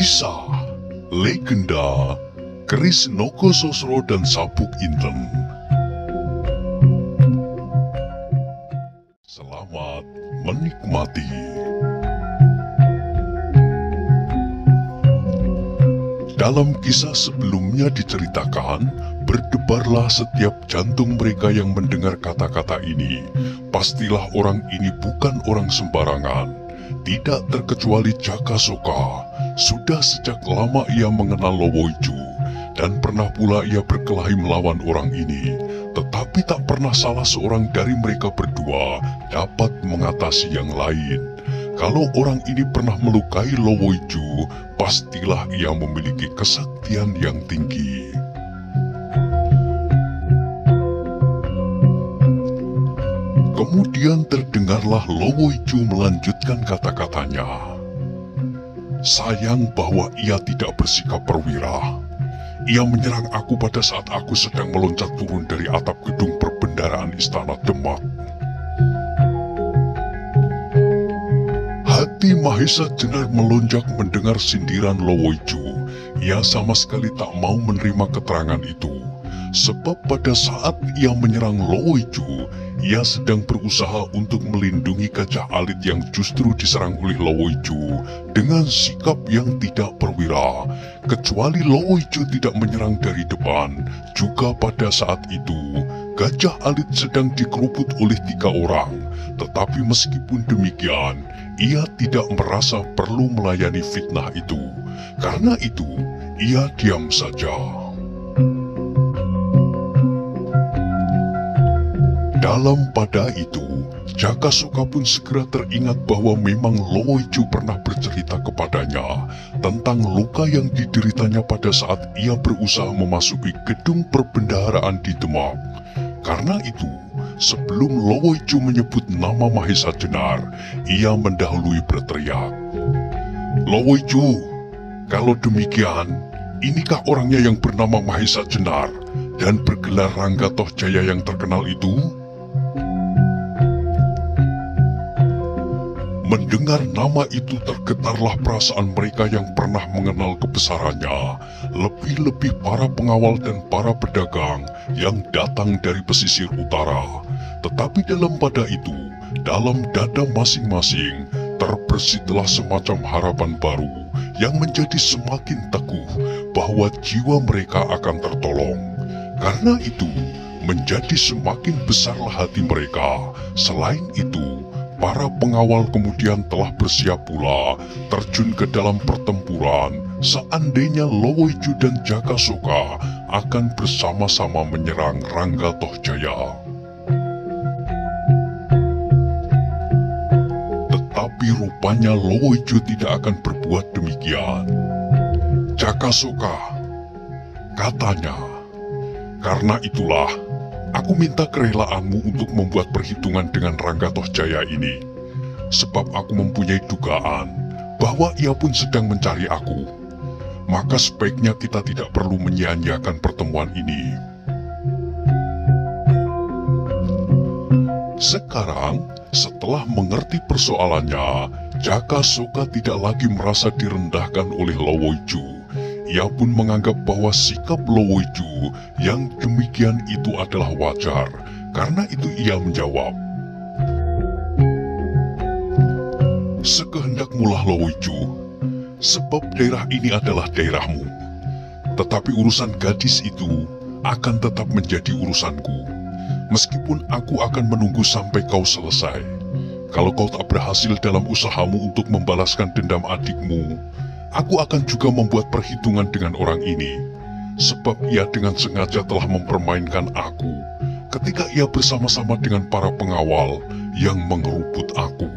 Kisah Legenda Keris Nogososro dan Sabuk Inten. Selamat menikmati. Dalam kisah sebelumnya diceritakan, berdebarlah setiap jantung mereka yang mendengar kata-kta ini. Pastilah orang ini bukan orang sembarangan. Tidak terkecuali Jakasoka. Sudah sejak lama ia mengenal Lowoiju, dan pernah pula ia berkelahi melawan orang ini. Tetapi tak pernah salah seorang dari mereka berdua dapat mengatasi yang lain. Kalau orang ini pernah melukai Lowoiju, pastilah ia memiliki kesaktian yang tinggi. Kemudian terdengarlah Lowoiju melanjutkan kata-katanya. Sayang bahwa ia tidak bersikap perwira. Ia menyerang aku pada saat aku sedang meloncat turun dari atap gedung perbendaharaan Istana Demak. Hati Mahesa Jenar melonjak mendengar sindiran Lowoiju. Ia sama sekali tak mau menerima keterangan itu. Sebab pada saat ia menyerang Lowoiju, ia sedang berusaha untuk melindungi Gajah Alit yang justru diserang oleh Lowoiju dengan sikap yang tidak perwira. Kecuali Lowoiju tidak menyerang dari depan, juga pada saat itu Gajah Alit sedang dikerubut oleh 3 orang. Tetapi meskipun demikian, ia tidak merasa perlu melayani fitnah itu. Karena itu, ia diam saja. Dalam pada itu, Jakasoka pun segera teringat bahwa memang Lowoiju pernah bercerita kepadanya tentang luka yang dideritanya pada saat ia berusaha memasuki gedung perbendaharaan di Demak. Karena itu, sebelum Lowoiju menyebut nama Mahesa Jenar, ia mendahului berteriak, "Lowoiju, kalau demikian, inikah orangnya yang bernama Mahesa Jenar dan bergelar Rangga Tohjaya yang terkenal itu?" Mendengar nama itu tergetarlah perasaan mereka yang pernah mengenal kebesarannya, lebih-lebih para pengawal dan para pedagang yang datang dari pesisir utara. Tetapi dalam pada itu, dalam dada masing-masing, terbersihlah semacam harapan baru yang menjadi semakin teguh bahwa jiwa mereka akan tertolong. Karena itu, menjadi semakin besarlah hati mereka. Selain itu, para pengawal kemudian telah bersiap pula terjun ke dalam pertempuran seandainya Lowoiju dan Jakasoka akan bersama-sama menyerang Rangga Tohjaya. Tetapi rupanya Lowoiju tidak akan berbuat demikian. "Jakasoka," katanya, "karena itulah aku minta kerelaanmu untuk membuat perhitungan dengan Rangga Tohjaya ini. Sebab aku mempunyai dugaan bahwa ia pun sedang mencari aku. Maka sebaiknya kita tidak perlu menyia-nyiakan pertemuan ini." Sekarang, setelah mengerti persoalannya, Jakasoka tidak lagi merasa direndahkan oleh Lowoiju. Ia pun menganggap bahwa sikap Lowoiju yang demikian itu adalah wajar. Karena itu ia menjawab, "Sekehendakmulah Lowoiju, sebab daerah ini adalah daerahmu. Tetapi urusan gadis itu akan tetap menjadi urusanku. Meskipun aku akan menunggu sampai kau selesai. Kalau kau tak berhasil dalam usahamu untuk membalaskan dendam adikmu, aku akan juga membuat perhitungan dengan orang ini, sebab ia dengan sengaja telah mempermainkan aku ketika ia bersama-sama dengan para pengawal yang mengerubut aku."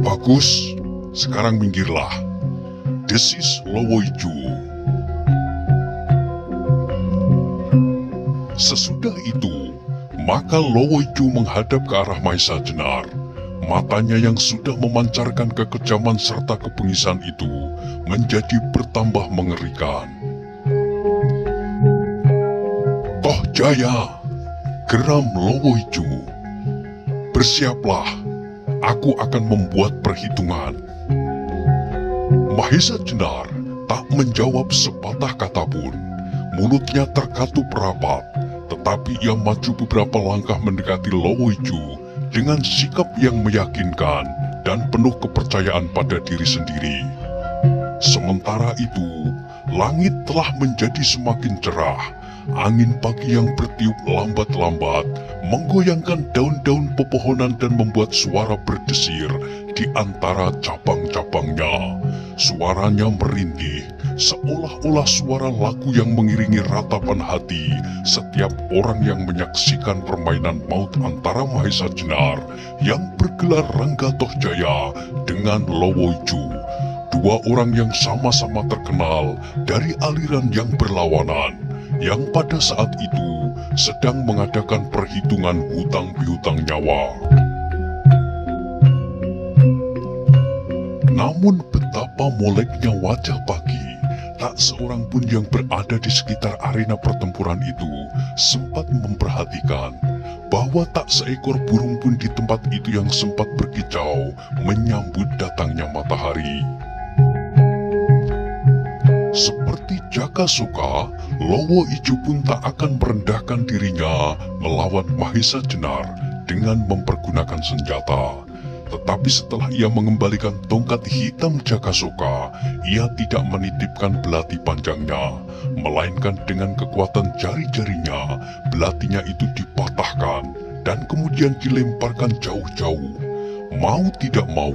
"Bagus, sekarang minggirlah," desis Lowoiju. Sesudah itu, maka Lowoiju menghadap ke arah Mahesa Jenar. Matanya yang sudah memancarkan kekejaman serta kebengisan itu menjadi bertambah mengerikan. "Tohjaya," geram Lowoiju, "bersiaplah, aku akan membuat perhitungan." Mahesa Jenar tak menjawab sepatah kata pun. Mulutnya terkatup rapat, tetapi ia maju beberapa langkah mendekati Lowoiju dengan sikap yang meyakinkan dan penuh kepercayaan pada diri sendiri. Sementara itu, langit telah menjadi semakin cerah. Angin pagi yang bertiup lambat-lambat menggoyangkan daun-daun pepohonan dan membuat suara berdesir di antara cabang-cabangnya. Suaranya merintih, seolah-olah suara lagu yang mengiringi ratapan hati setiap orang yang menyaksikan permainan maut antara Mahesa Jenar yang bergelar Ranggatohjaya dengan Lowoiju. Dua orang yang sama-sama terkenal dari aliran yang berlawanan, yang pada saat itu sedang mengadakan perhitungan hutang piutang nyawa. Namun betapa moleknya wajah pagi, tak seorang pun yang berada di sekitar arena pertempuran itu sempat memperhatikan bahwa tak seekor burung pun di tempat itu yang sempat berkicau menyambut datangnya matahari. Seperti Jakasuka, Lowoiju pun tak akan merendahkan dirinya melawan Mahesa Jenar dengan mempergunakan senjata. Tetapi setelah ia mengembalikan tongkat hitam Jakasuka, ia tidak menitipkan belati panjangnya, melainkan dengan kekuatan jari-jarinya, belatinya itu dipatahkan dan kemudian dilemparkan jauh-jauh. Mau tidak mau,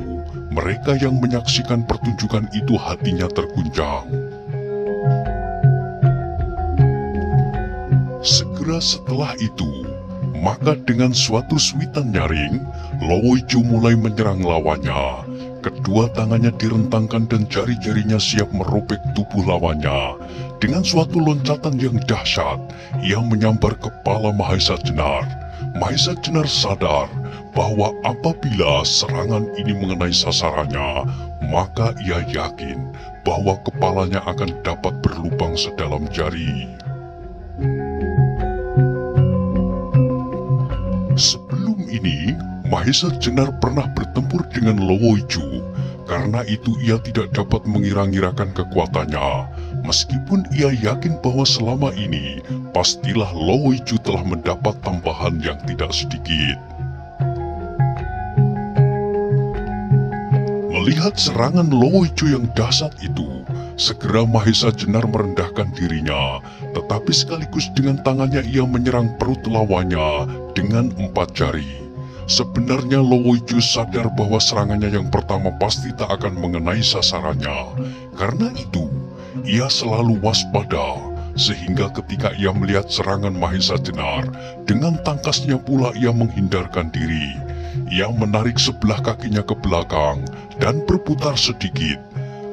mereka yang menyaksikan pertunjukan itu hatinya terguncang. Segera setelah itu, maka dengan suatu suitan nyaring, Lowoiju mulai menyerang lawannya. Kedua tangannya direntangkan dan jari-jarinya siap merobek tubuh lawannya. Dengan suatu loncatan yang dahsyat, ia menyambar kepala Mahesa Jenar. Mahesa Jenar sadar bahwa apabila serangan ini mengenai sasarannya, maka ia yakin bahwa kepalanya akan dapat berlubang sedalam jari. Sebelum ini, Mahesa Jenar pernah bertempur dengan Lowoiju. Karena itu ia tidak dapat mengira-ngirakan kekuatannya. Meskipun ia yakin bahwa selama ini, pastilah Lowoiju telah mendapat tambahan yang tidak sedikit. Melihat serangan Lowoiju yang dahsyat itu, segera Mahesa Jenar merendahkan dirinya, tetapi sekaligus dengan tangannya ia menyerang perut lawannya dengan 4 jari. Sebenarnya Lowoiju sadar bahwa serangannya yang pertama pasti tak akan mengenai sasarannya. Karena itu, ia selalu waspada, sehingga ketika ia melihat serangan Mahesa Jenar, dengan tangkasnya pula ia menghindarkan diri. Ia menarik sebelah kakinya ke belakang dan berputar sedikit.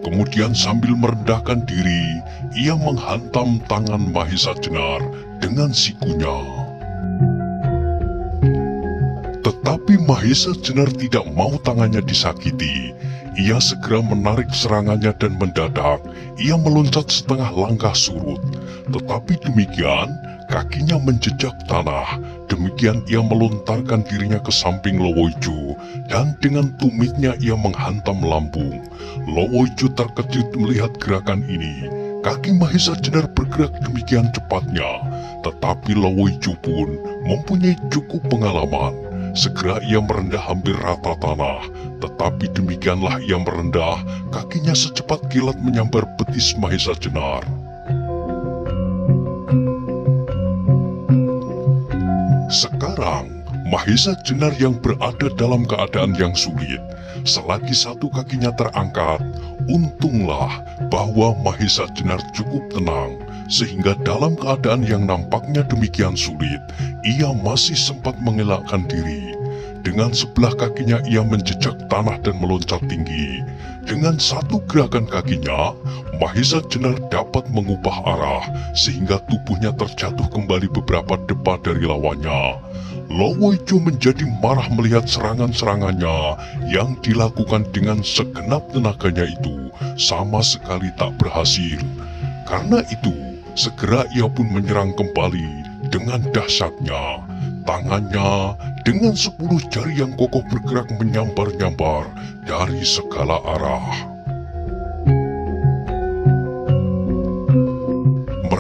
Kemudian sambil merendahkan diri, ia menghantam tangan Mahesa Jenar dengan sikunya. Tetapi Mahesa Jenar tidak mau tangannya disakiti. Ia segera menarik serangannya dan mendadak, ia meloncat setengah langkah surut. Tetapi demikian, kakinya menjejak tanah. Demikian ia melontarkan dirinya ke samping Lowoiju, dan dengan tumitnya ia menghantam lambung. Lowoiju terkejut melihat gerakan ini. Kaki Mahesa Jenar bergerak demikian cepatnya, tetapi Lowoiju pun mempunyai cukup pengalaman. Segera ia merendah hampir rata tanah, tetapi demikianlah ia merendah, kakinya secepat kilat menyambar betis Mahesa Jenar. Sekarang, Mahesa Jenar yang berada dalam keadaan yang sulit, selagi satu kakinya terangkat, untunglah bahwa Mahesa Jenar cukup tenang, sehingga dalam keadaan yang nampaknya demikian sulit, ia masih sempat mengelakkan diri. Dengan sebelah kakinya ia menjejak tanah dan meloncat tinggi. Dengan satu gerakan kakinya, Mahesa Jenar dapat mengubah arah, sehingga tubuhnya terjatuh kembali beberapa depa dari lawannya. Lowoiju menjadi marah melihat serangan-serangannya yang dilakukan dengan segenap tenaganya itu sama sekali tak berhasil. Karena itu, segera ia pun menyerang kembali dengan dahsyatnya. Tangannya dengan 10 jari yang kokoh bergerak menyambar-nyambar dari segala arah.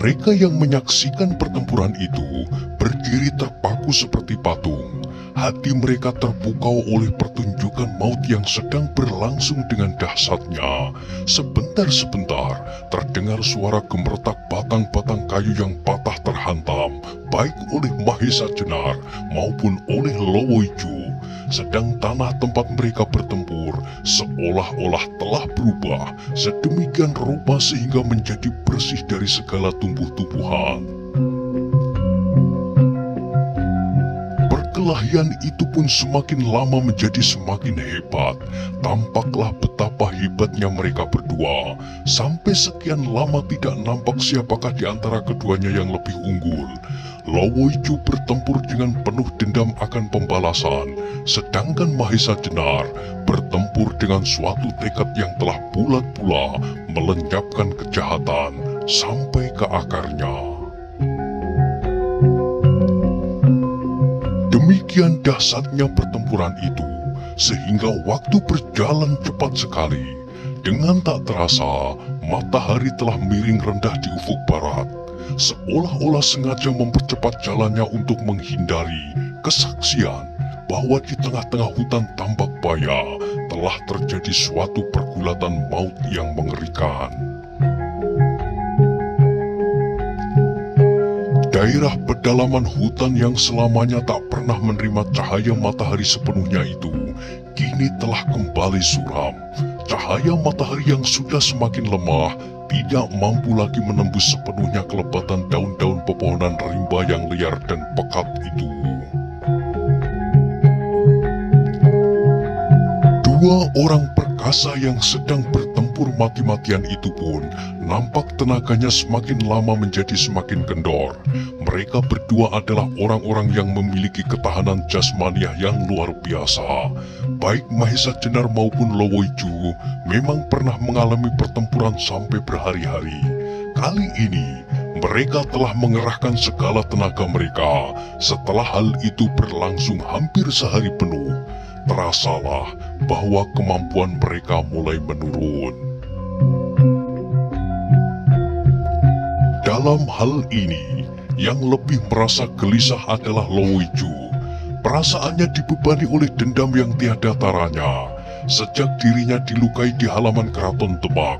Mereka yang menyaksikan pertempuran itu berdiri terpaku seperti patung. Hati mereka terpukau oleh pertunjukan maut yang sedang berlangsung dengan dahsyatnya. Sebentar-sebentar terdengar suara gemeretak batang-batang kayu yang patah terhantam, baik oleh Mahesa Jenar maupun oleh Lowoiju. Sedang tanah tempat mereka bertempur seolah-olah telah berubah sedemikian rupa sehingga menjadi bersih dari segala tumbuh-tumbuhan. Perkelahian itu pun semakin lama menjadi semakin hebat. Tampaklah betapa hebatnya mereka berdua. Sampai sekian lama tidak nampak siapakah di antara keduanya yang lebih unggul. Lowoiju bertempur dengan penuh dendam akan pembalasan, sedangkan Mahesa Jenar bertempur dengan suatu tekad yang telah bulat pula melenyapkan kejahatan sampai ke akarnya. Demikian dahsyatnya pertempuran itu, sehingga waktu berjalan cepat sekali. Dengan tak terasa, matahari telah miring rendah di ufuk barat, seolah-olah sengaja mempercepat jalannya untuk menghindari kesaksian bahwa di tengah-tengah hutan tambak baya telah terjadi suatu pergulatan maut yang mengerikan. Daerah pedalaman hutan yang selamanya tak pernah menerima cahaya matahari sepenuhnya itu, kini telah kembali suram. Cahaya matahari yang sudah semakin lemah, tidak mampu lagi menembus sepenuhnya kelebatan daun-daun pepohonan rimba yang liar dan pekat itu. Dua orang perkasa yang sedang bertempur mati-matian itu pun nampak tenaganya semakin lama menjadi semakin kendor. Mereka berdua adalah orang-orang yang memiliki ketahanan jasmaniah yang luar biasa. Baik Mahesa Jenar maupun Lowoiju memang pernah mengalami pertempuran sampai berhari-hari. Kali ini mereka telah mengerahkan segala tenaga mereka. Setelah hal itu berlangsung hampir sehari penuh, terasalah bahwa kemampuan mereka mulai menurun. Dalam hal ini, yang lebih merasa gelisah adalah Lowoiju. Perasaannya dibebani oleh dendam yang tiada taranya. Sejak dirinya dilukai di halaman keraton Demak,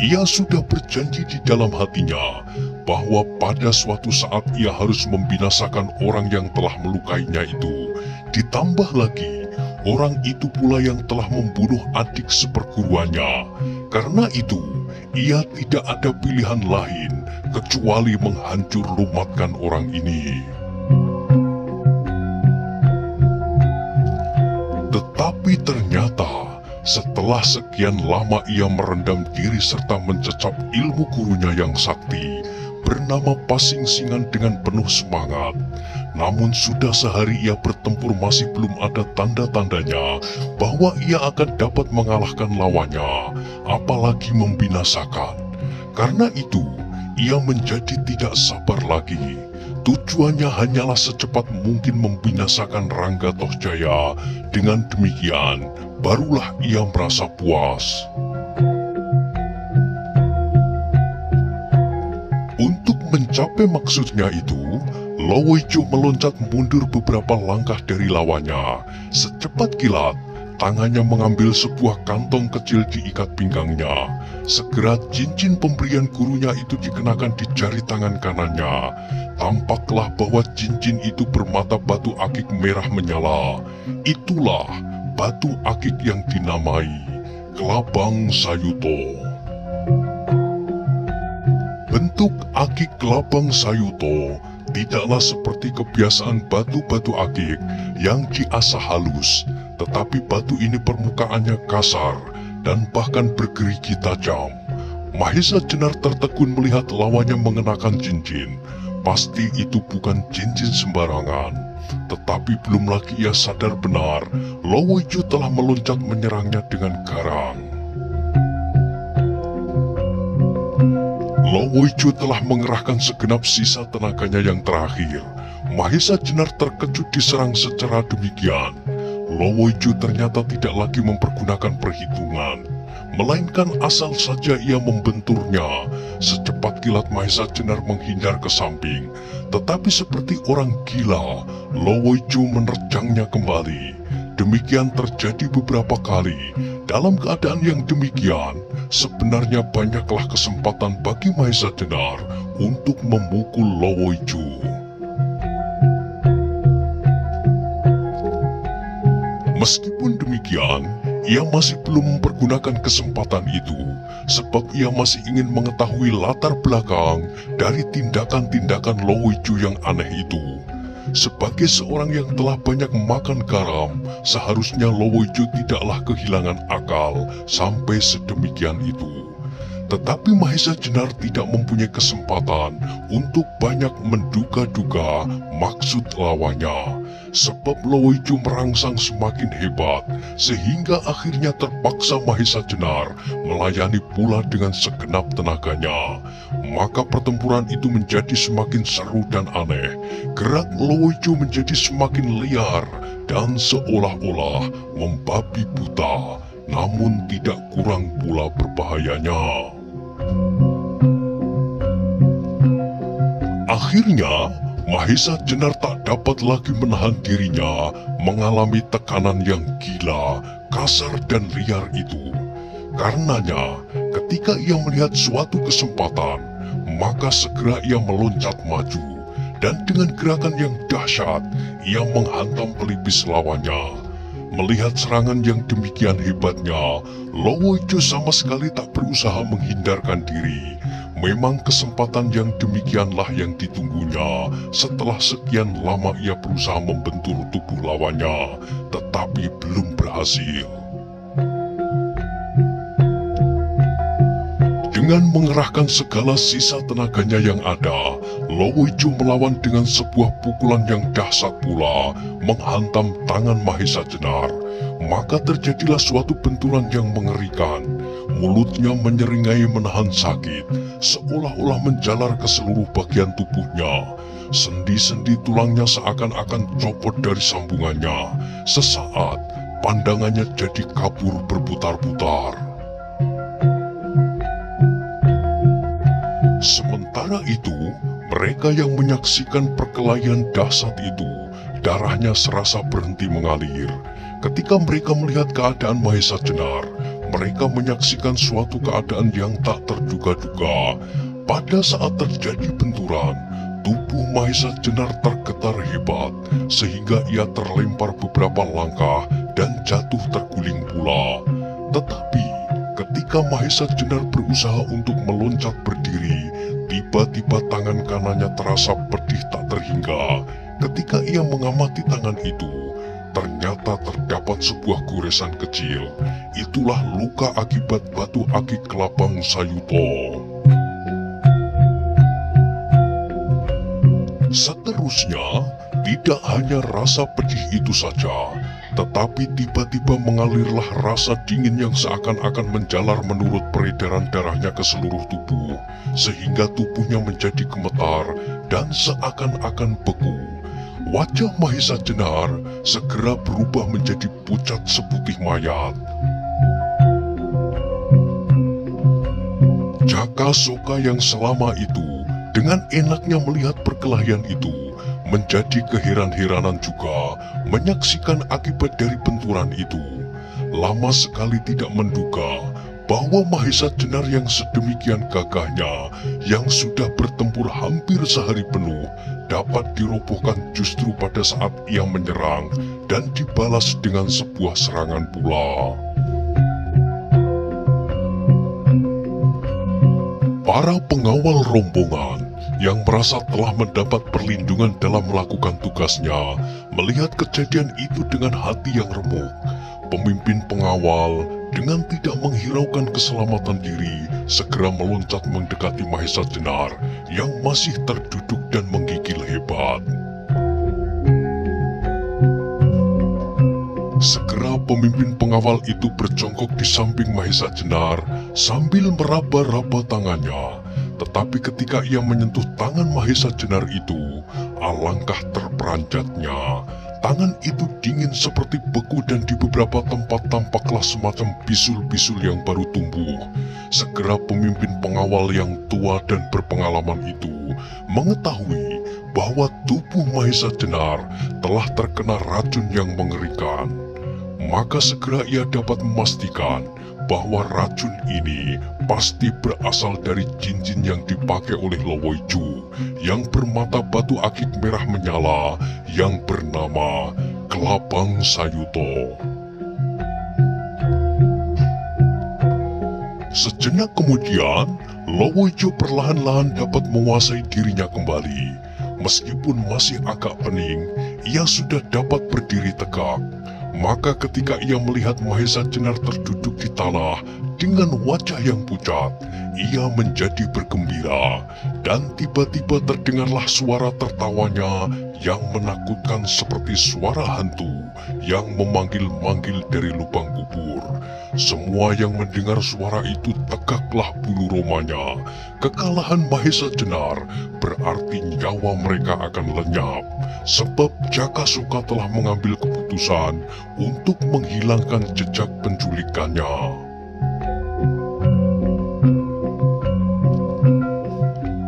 ia sudah berjanji di dalam hatinya bahwa pada suatu saat ia harus membinasakan orang yang telah melukainya itu. Ditambah lagi, orang itu pula yang telah membunuh adik seperguruannya. Karena itu, ia tidak ada pilihan lain kecuali menghancur lumatkan orang ini. Tetapi ternyata, setelah sekian lama ia merendam diri serta mencecap ilmu gurunya yang sakti, bernama Pasing Singan dengan penuh semangat. Namun sudah sehari ia bertempur masih belum ada tanda-tandanya bahwa ia akan dapat mengalahkan lawannya, apalagi membinasakan. Karena itu, ia menjadi tidak sabar lagi. Tujuannya hanyalah secepat mungkin membinasakan Rangga Tohjaya. Dengan demikian, barulah ia merasa puas. Untuk mencapai maksudnya itu, Lowoiju meloncat mundur beberapa langkah dari lawannya. Secepat kilat, tangannya mengambil sebuah kantong kecil diikat pinggangnya. Segera cincin pemberian gurunya itu dikenakan di jari tangan kanannya. Tampaklah bahwa cincin itu bermata batu akik merah menyala. Itulah batu akik yang dinamai Kelabang Sayuto. Bentuk akik Kelabang Sayuto tidaklah seperti kebiasaan batu-batu akik yang diasah halus, tetapi batu ini permukaannya kasar dan bahkan bergerigi tajam. Mahesa Jenar tertegun melihat lawannya mengenakan cincin. Pasti itu bukan cincin sembarangan. Tetapi belum lagi ia sadar benar, Lowoiju telah meloncat menyerangnya dengan garang. Lowoiju telah mengerahkan segenap sisa tenaganya yang terakhir. Mahesa Jenar terkejut diserang secara demikian. Lowoiju ternyata tidak lagi mempergunakan perhitungan. melainkan asal saja ia membenturnya. Secepat kilat Mahesa Jenar menghindar ke samping, tetapi seperti orang gila, Lowoijo menerjangnya kembali. Demikian terjadi beberapa kali. Dalam keadaan yang demikian, sebenarnya banyaklah kesempatan bagi Mahesa Jenar untuk memukul Lowoijo. Meskipun demikian, ia masih belum mempergunakan kesempatan itu, sebab ia masih ingin mengetahui latar belakang dari tindakan-tindakan Lowoijo yang aneh itu. Sebagai seorang yang telah banyak makan garam, seharusnya Lowoijo tidaklah kehilangan akal sampai sedemikian itu. Tetapi Mahesa Jenar tidak mempunyai kesempatan untuk banyak menduga-duga maksud lawannya, sebab Lowoijo merangsang semakin hebat, sehingga akhirnya terpaksa Mahesa Jenar melayani pula dengan segenap tenaganya. Maka pertempuran itu menjadi semakin seru dan aneh. Gerak Lowoijo menjadi semakin liar dan seolah-olah membabi buta, namun tidak kurang pula berbahayanya. Akhirnya, Mahesa Jenar tak dapat lagi menahan dirinya mengalami tekanan yang gila, kasar dan liar itu. Karenanya, ketika ia melihat suatu kesempatan, maka segera ia meloncat maju, dan dengan gerakan yang dahsyat, ia menghantam pelipis lawannya. Melihat serangan yang demikian hebatnya, Lowoijo sama sekali tak berusaha menghindarkan diri. Memang kesempatan yang demikianlah yang ditunggunya setelah sekian lama ia berusaha membentur tubuh lawannya, tetapi belum berhasil. Dengan mengerahkan segala sisa tenaganya yang ada, Lowoijo melawan dengan sebuah pukulan yang dahsyat pula, menghantam tangan Mahesa Jenar. Maka terjadilah suatu benturan yang mengerikan. Mulutnya menyeringai menahan sakit, seolah-olah menjalar ke seluruh bagian tubuhnya. Sendi-sendi tulangnya seakan-akan copot dari sambungannya. Sesaat, pandangannya jadi kabur berputar-putar. Sementara itu, mereka yang menyaksikan perkelahian dahsyat itu, darahnya serasa berhenti mengalir. Ketika mereka melihat keadaan Mahesa Jenar, mereka menyaksikan suatu keadaan yang tak terduga-duga. Pada saat terjadi benturan, tubuh Mahesa Jenar tergetar hebat, sehingga ia terlempar beberapa langkah dan jatuh terguling pula. Tetapi, ketika Mahesa Jenar berusaha untuk meloncat berdiri, tiba-tiba tangan kanannya terasa pedih tak terhingga. Ketika ia mengamati tangan itu, ternyata terdapat sebuah goresan kecil. Itulah luka akibat batu akik kelabang Sayuto. Seterusnya, tidak hanya rasa pedih itu saja, tetapi tiba-tiba mengalirlah rasa dingin yang seakan-akan menjalar menurut peredaran darahnya ke seluruh tubuh, sehingga tubuhnya menjadi gemetar dan seakan-akan beku. Wajah Mahesa Jenar segera berubah menjadi pucat seputih mayat. Jaka Soka yang selama itu dengan enaknya melihat perkelahian itu, menjadi keheran-heranan juga menyaksikan akibat dari benturan itu. Lama sekali tidak menduga bahwa Mahesa Jenar yang sedemikian gagahnya, yang sudah bertempur hampir sehari penuh, dapat dirobohkan justru pada saat ia menyerang dan dibalas dengan sebuah serangan pula. Para pengawal rombongan yang merasa telah mendapat perlindungan dalam melakukan tugasnya, melihat kejadian itu dengan hati yang remuk. Pemimpin pengawal dengan tidak menghiraukan keselamatan diri, segera meloncat mendekati Mahesa Jenar yang masih terduduk dan menggigil hebat. Segera pemimpin pengawal itu berjongkok di samping Mahesa Jenar sambil meraba-raba tangannya. Tetapi ketika ia menyentuh tangan Mahesa Jenar itu, alangkah terperanjatnya. Tangan itu dingin seperti beku dan di beberapa tempat tampaklah semacam bisul-bisul yang baru tumbuh. Segera pemimpin pengawal yang tua dan berpengalaman itu mengetahui bahwa tubuh Mahesa Jenar telah terkena racun yang mengerikan. Maka segera ia dapat memastikan bahwa racun ini pasti berasal dari cincin yang dipakai oleh Lowoiju yang bermata batu akik merah menyala yang bernama Kelabang Sayuto. Sejenak kemudian, Lowoiju perlahan-lahan dapat menguasai dirinya kembali. Meskipun masih agak pening, ia sudah dapat berdiri tegak. Maka ketika ia melihat Mahesa Jenar terduduk di tanah dengan wajah yang pucat, ia menjadi bergembira. Dan tiba-tiba terdengarlah suara tertawanya yang menakutkan seperti suara hantu yang memanggil-manggil dari lubang kubur. Semua yang mendengar suara itu tegaklah bulu romanya. Kekalahan Mahesa Jenar berarti nyawa mereka akan lenyap. Sebab Jakasuka telah mengambil keputusan untuk menghilangkan jejak penculikannya.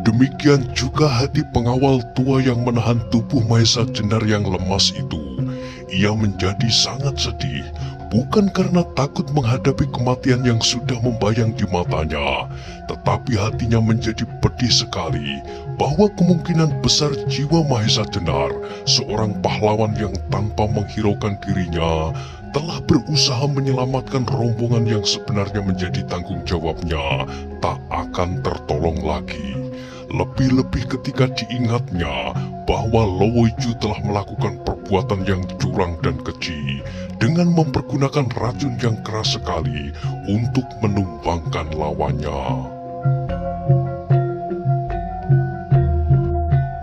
Demikian juga hati pengawal tua yang menahan tubuh Mahesa Jenar yang lemas itu. Ia menjadi sangat sedih, bukan karena takut menghadapi kematian yang sudah membayang di matanya, tetapi hatinya menjadi pedih sekali bahwa kemungkinan besar jiwa Mahesa Jenar, seorang pahlawan yang tanpa menghiraukan dirinya, telah berusaha menyelamatkan rombongan yang sebenarnya menjadi tanggung jawabnya, tak akan tertolong lagi. Lebih-lebih ketika diingatnya bahwa Lowoiju telah melakukan perbuatan yang curang dan keji dengan mempergunakan racun yang keras sekali untuk menumbangkan lawannya.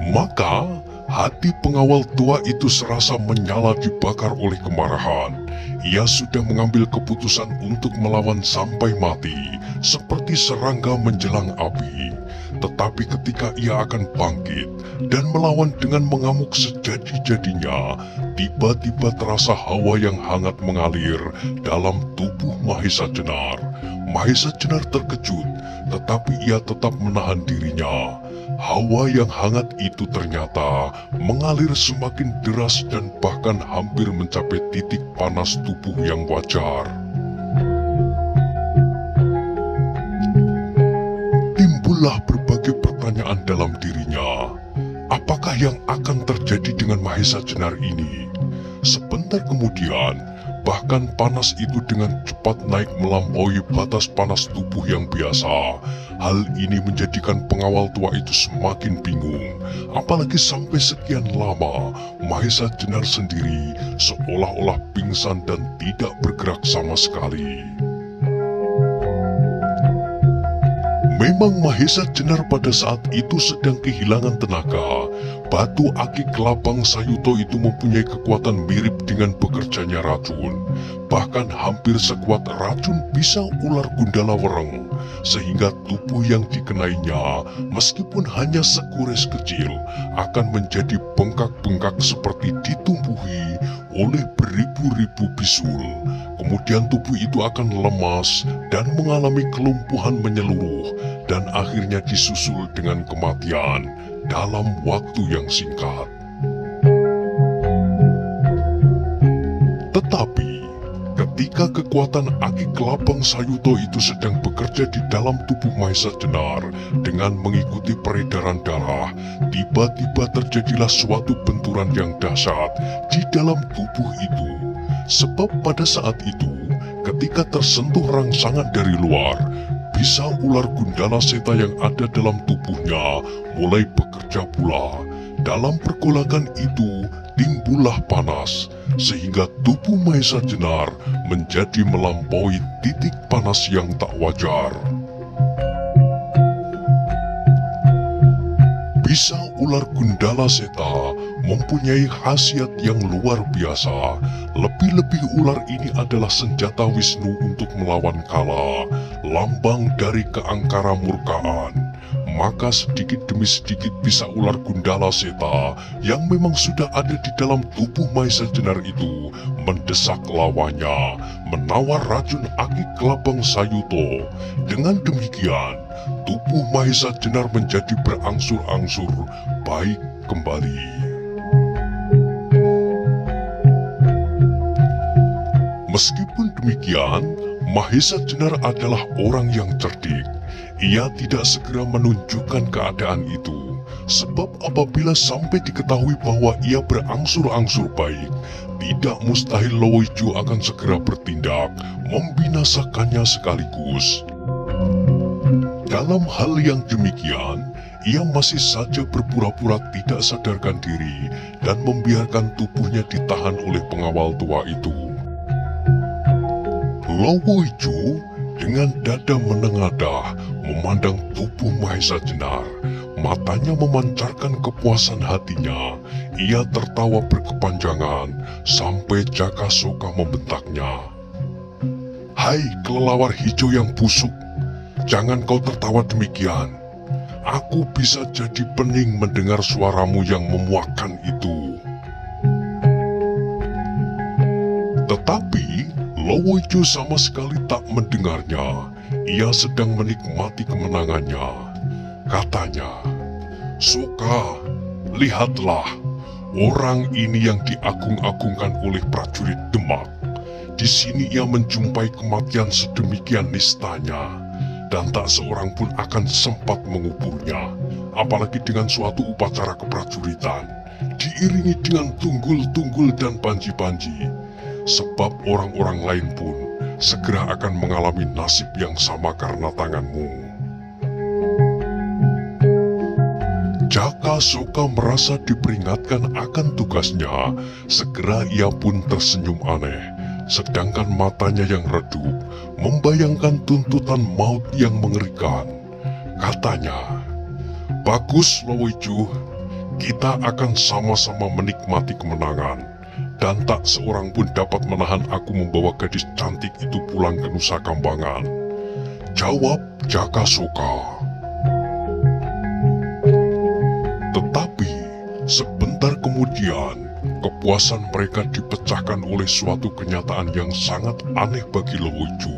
Maka, hati pengawal tua itu serasa menyala dibakar oleh kemarahan. Ia sudah mengambil keputusan untuk melawan sampai mati, seperti serangga menjelang api. Tetapi ketika ia akan bangkit dan melawan dengan mengamuk sejadi-jadinya, tiba-tiba terasa hawa yang hangat mengalir dalam tubuh Mahesa Jenar. Mahesa Jenar terkejut, tetapi ia tetap menahan dirinya. Hawa yang hangat itu ternyata mengalir semakin deras dan bahkan hampir mencapai titik panas tubuh yang wajar. Timbullah berbagai pertanyaan dalam dirinya. Apakah yang akan terjadi dengan Mahesa Jenar ini? Sebentar kemudian, bahkan panas itu dengan cepat naik melampaui batas panas tubuh yang biasa. Hal ini menjadikan pengawal tua itu semakin bingung. Apalagi sampai sekian lama, Mahesa Jenar sendiri seolah-olah pingsan dan tidak bergerak sama sekali. Memang Mahesa Jenar pada saat itu sedang kehilangan tenaga. Batu akik Kelabang Sayuto itu mempunyai kekuatan mirip dengan bekerjanya racun. Bahkan hampir sekuat racun bisa ular gundala wereng. Sehingga tubuh yang dikenainya, meskipun hanya sekures kecil, akan menjadi bengkak-bengkak seperti ditumbuhi oleh beribu-ribu bisul. Kemudian tubuh itu akan lemas dan mengalami kelumpuhan menyeluruh dan akhirnya disusul dengan kematian dalam waktu yang singkat. Tetapi ketika kekuatan akik Kelabang Sayuto itu sedang bekerja di dalam tubuh Mahesa Jenar dengan mengikuti peredaran darah, tiba-tiba terjadilah suatu benturan yang dahsyat di dalam tubuh itu. Sebab pada saat itu, ketika tersentuh rangsangan dari luar, bisa ular gundala seta yang ada dalam tubuhnya mulai bekerja pula. Dalam pergolakan itu timbullah panas, sehingga tubuh Mahesa Jenar menjadi melampaui titik panas yang tak wajar. Bisa ular gundala seta mempunyai khasiat yang luar biasa. Lebih-lebih ular ini adalah senjata Wisnu untuk melawan Kala, lambang dari keangkara murkaan. maka sedikit demi sedikit bisa ular Gundala Seta yang memang sudah ada di dalam tubuh Mahesa Jenar itu mendesak lawannya, menawar racun Aki Kelabang Sayuto. Dengan demikian, tubuh Mahesa Jenar menjadi berangsur-angsur baik kembali. Meskipun demikian, Mahesa Jenar adalah orang yang cerdik. Ia tidak segera menunjukkan keadaan itu, sebab apabila sampai diketahui bahwa ia berangsur-angsur baik, tidak mustahil Lowoijo akan segera bertindak, membinasakannya sekaligus. Dalam hal yang demikian, ia masih saja berpura-pura tidak sadarkan diri dan membiarkan tubuhnya ditahan oleh pengawal tua itu. Lowoijo dengan dada menengadah memandang tubuh Mahesa Jenar. Matanya memancarkan kepuasan hatinya. Ia tertawa berkepanjangan sampai Jaka Soka membentaknya. "Hai kelelawar hijau yang busuk, jangan kau tertawa demikian. Aku bisa jadi pening mendengar suaramu yang memuakkan itu." Tetapi Lowoijo sama sekali tak mendengarnya. Ia sedang menikmati kemenangannya. Katanya, "Soka, lihatlah, orang ini yang diagung-agungkan oleh prajurit Demak. Di sini ia menjumpai kematian sedemikian nistanya, dan tak seorang pun akan sempat menguburnya, apalagi dengan suatu upacara keprajuritan, diiringi dengan tunggul-tunggul dan panji-panji. Sebab orang-orang lain pun segera akan mengalami nasib yang sama karena tanganmu." Jaka Soka merasa diperingatkan akan tugasnya. Segera ia pun tersenyum aneh, sedangkan matanya yang redup membayangkan tuntutan maut yang mengerikan. Katanya, "Bagus Lowoijo, kita akan sama-sama menikmati kemenangan, dan tak seorang pun dapat menahan aku membawa gadis cantik itu pulang ke Nusa Kambangan," jawab Jaka Soka. Tetapi sebentar kemudian, kepuasan mereka dipecahkan oleh suatu kenyataan yang sangat aneh bagi Lowoijo.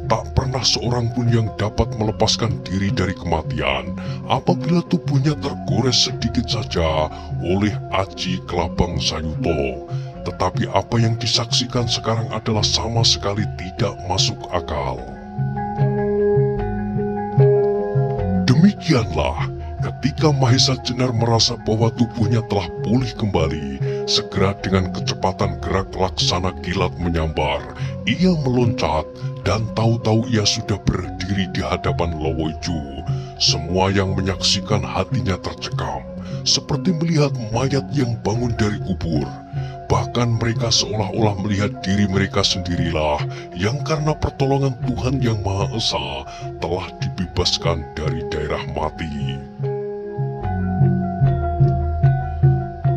Tak pernah seorang pun yang dapat melepaskan diri dari kematian apabila tubuhnya tergores sedikit saja oleh Aji Kelabang Sayuto. Tetapi apa yang disaksikan sekarang adalah sama sekali tidak masuk akal. Demikianlah, ketika Mahesa Jenar merasa bahwa tubuhnya telah pulih kembali, segera dengan kecepatan gerak laksana kilat menyambar, ia meloncat dan tahu-tahu ia sudah berdiri di hadapan Lowoijo. Semua yang menyaksikan hatinya tercekam, seperti melihat mayat yang bangun dari kubur. Bahkan mereka seolah-olah melihat diri mereka sendirilah yang karena pertolongan Tuhan Yang Maha Esa telah dibebaskan dari daerah mati.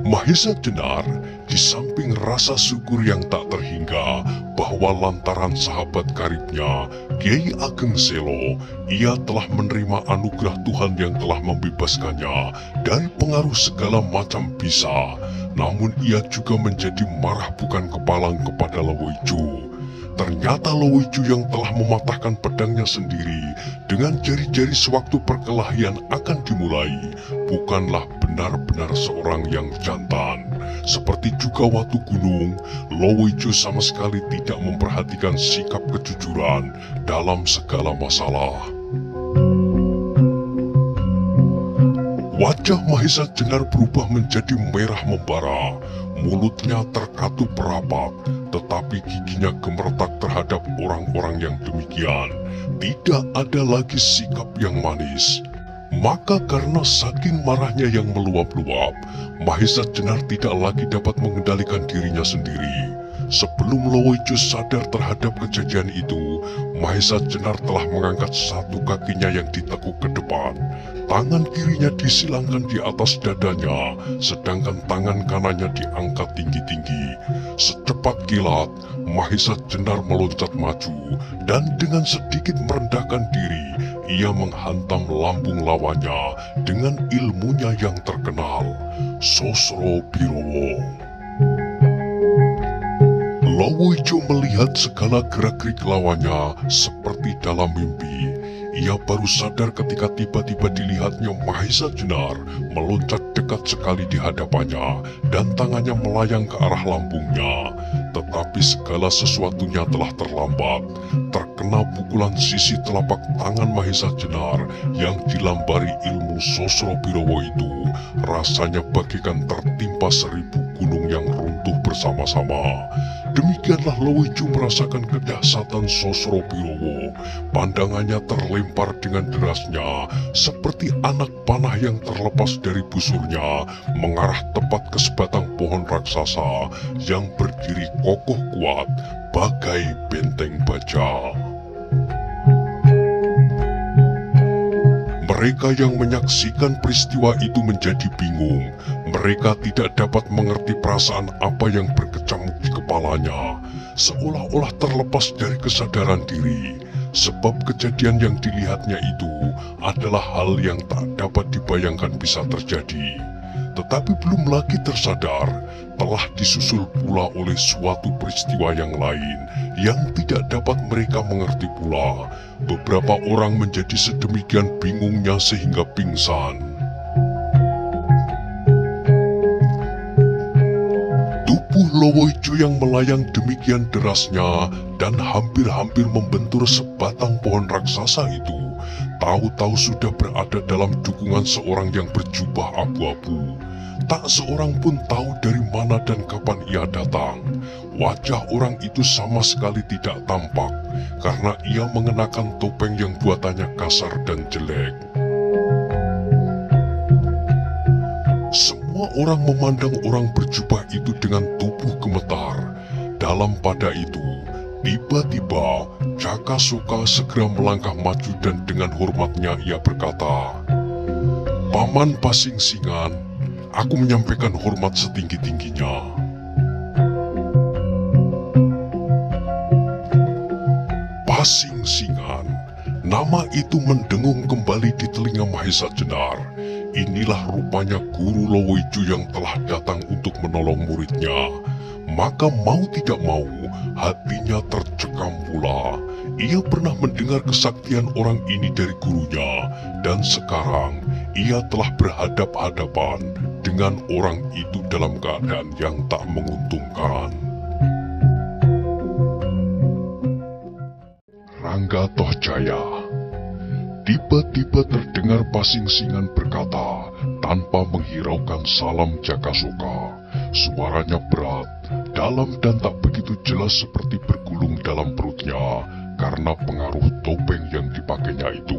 Mahesa Jenar di samping rasa syukur yang tak terhingga bahwa lantaran sahabat karibnya Kiai Ageng Selo, ia telah menerima anugerah Tuhan yang telah membebaskannya dari pengaruh segala macam bisa. Namun ia juga menjadi marah bukan kepalang kepada Lowoijo. Ternyata Lowoijo yang telah mematahkan pedangnya sendiri dengan jari-jari sewaktu perkelahian akan dimulai bukanlah benar-benar seorang yang jantan. Seperti juga Watu Gunung, Lowoijo sama sekali tidak memperhatikan sikap kejujuran dalam segala masalah. Wajah Mahesa Jenar berubah menjadi merah membara, mulutnya terkatup rapat, tetapi giginya gemeretak terhadap orang-orang yang demikian. Tidak ada lagi sikap yang manis. Maka karena saking marahnya yang meluap-luap, Mahesa Jenar tidak lagi dapat mengendalikan dirinya sendiri. Sebelum Lowoijo sadar terhadap kejadian itu, Mahesa Jenar telah mengangkat satu kakinya yang ditekuk ke depan. Tangan kirinya disilangkan di atas dadanya, sedangkan tangan kanannya diangkat tinggi-tinggi. Secepat kilat, Mahesa Jenar meloncat maju, dan dengan sedikit merendahkan diri, ia menghantam lambung lawannya dengan ilmunya yang terkenal, Sosro Birowo. Lowoijo melihat segala gerak-gerik lawannya seperti dalam mimpi. Ia baru sadar ketika tiba-tiba dilihatnya Mahesa Jenar meloncat dekat sekali di hadapannya dan tangannya melayang ke arah lambungnya. Tetapi segala sesuatunya telah terlambat. Terkena pukulan sisi telapak tangan Mahesa Jenar yang dilambari ilmu Sosro Birowo itu, rasanya bagaikan tertimpa 1000 gunung yang runtuh bersama-sama. Demikianlah Lowoijo merasakan kedahsyatan Sosro Birowo. Pandangannya terlempar dengan derasnya, seperti anak panah yang terlepas dari busurnya, mengarah tepat ke sebatang pohon raksasa yang berdiri kokoh kuat, bagai benteng baja. Mereka yang menyaksikan peristiwa itu menjadi bingung. Mereka tidak dapat mengerti perasaan apa yang berkecamuk di kepalanya, seolah-olah terlepas dari kesadaran diri. Sebab kejadian yang dilihatnya itu adalah hal yang tak dapat dibayangkan bisa terjadi. Tetapi belum lagi tersadar, telah disusul pula oleh suatu peristiwa yang lain yang tidak dapat mereka mengerti pula. Beberapa orang menjadi sedemikian bingungnya sehingga pingsan. Tubuh Lowoijo yang melayang demikian derasnya dan hampir-hampir membentur sebatang pohon raksasa itu, tahu-tahu sudah berada dalam dukungan seorang yang berjubah abu-abu. Tak seorang pun tahu dari mana dan kapan ia datang. Wajah orang itu sama sekali tidak tampak, karena ia mengenakan topeng yang buatannya kasar dan jelek. Semua orang memandang orang berjubah itu dengan tubuh gemetar. Dalam pada itu, tiba-tiba Cakasoka segera melangkah maju dan dengan hormatnya ia berkata, "Paman Pasingsingan, aku menyampaikan hormat setinggi-tingginya." Pasingsingan, nama itu mendengung kembali di telinga Mahesa Jenar. Inilah rupanya guru Lowoijo yang telah datang untuk menolong muridnya. Maka mau tidak mau, hatinya tercekam pula. Ia pernah mendengar kesaktian orang ini dari gurunya, dan sekarang ia telah berhadap-hadapan dengan orang itu dalam keadaan yang tak menguntungkan. Rangga Tohjaya. Tiba-tiba terdengar Pasingsingan berkata tanpa menghiraukan salam Cakasoka. Suaranya berat, dalam dan tak begitu jelas seperti bergulung dalam perutnya karena pengaruh topeng yang dipakainya itu.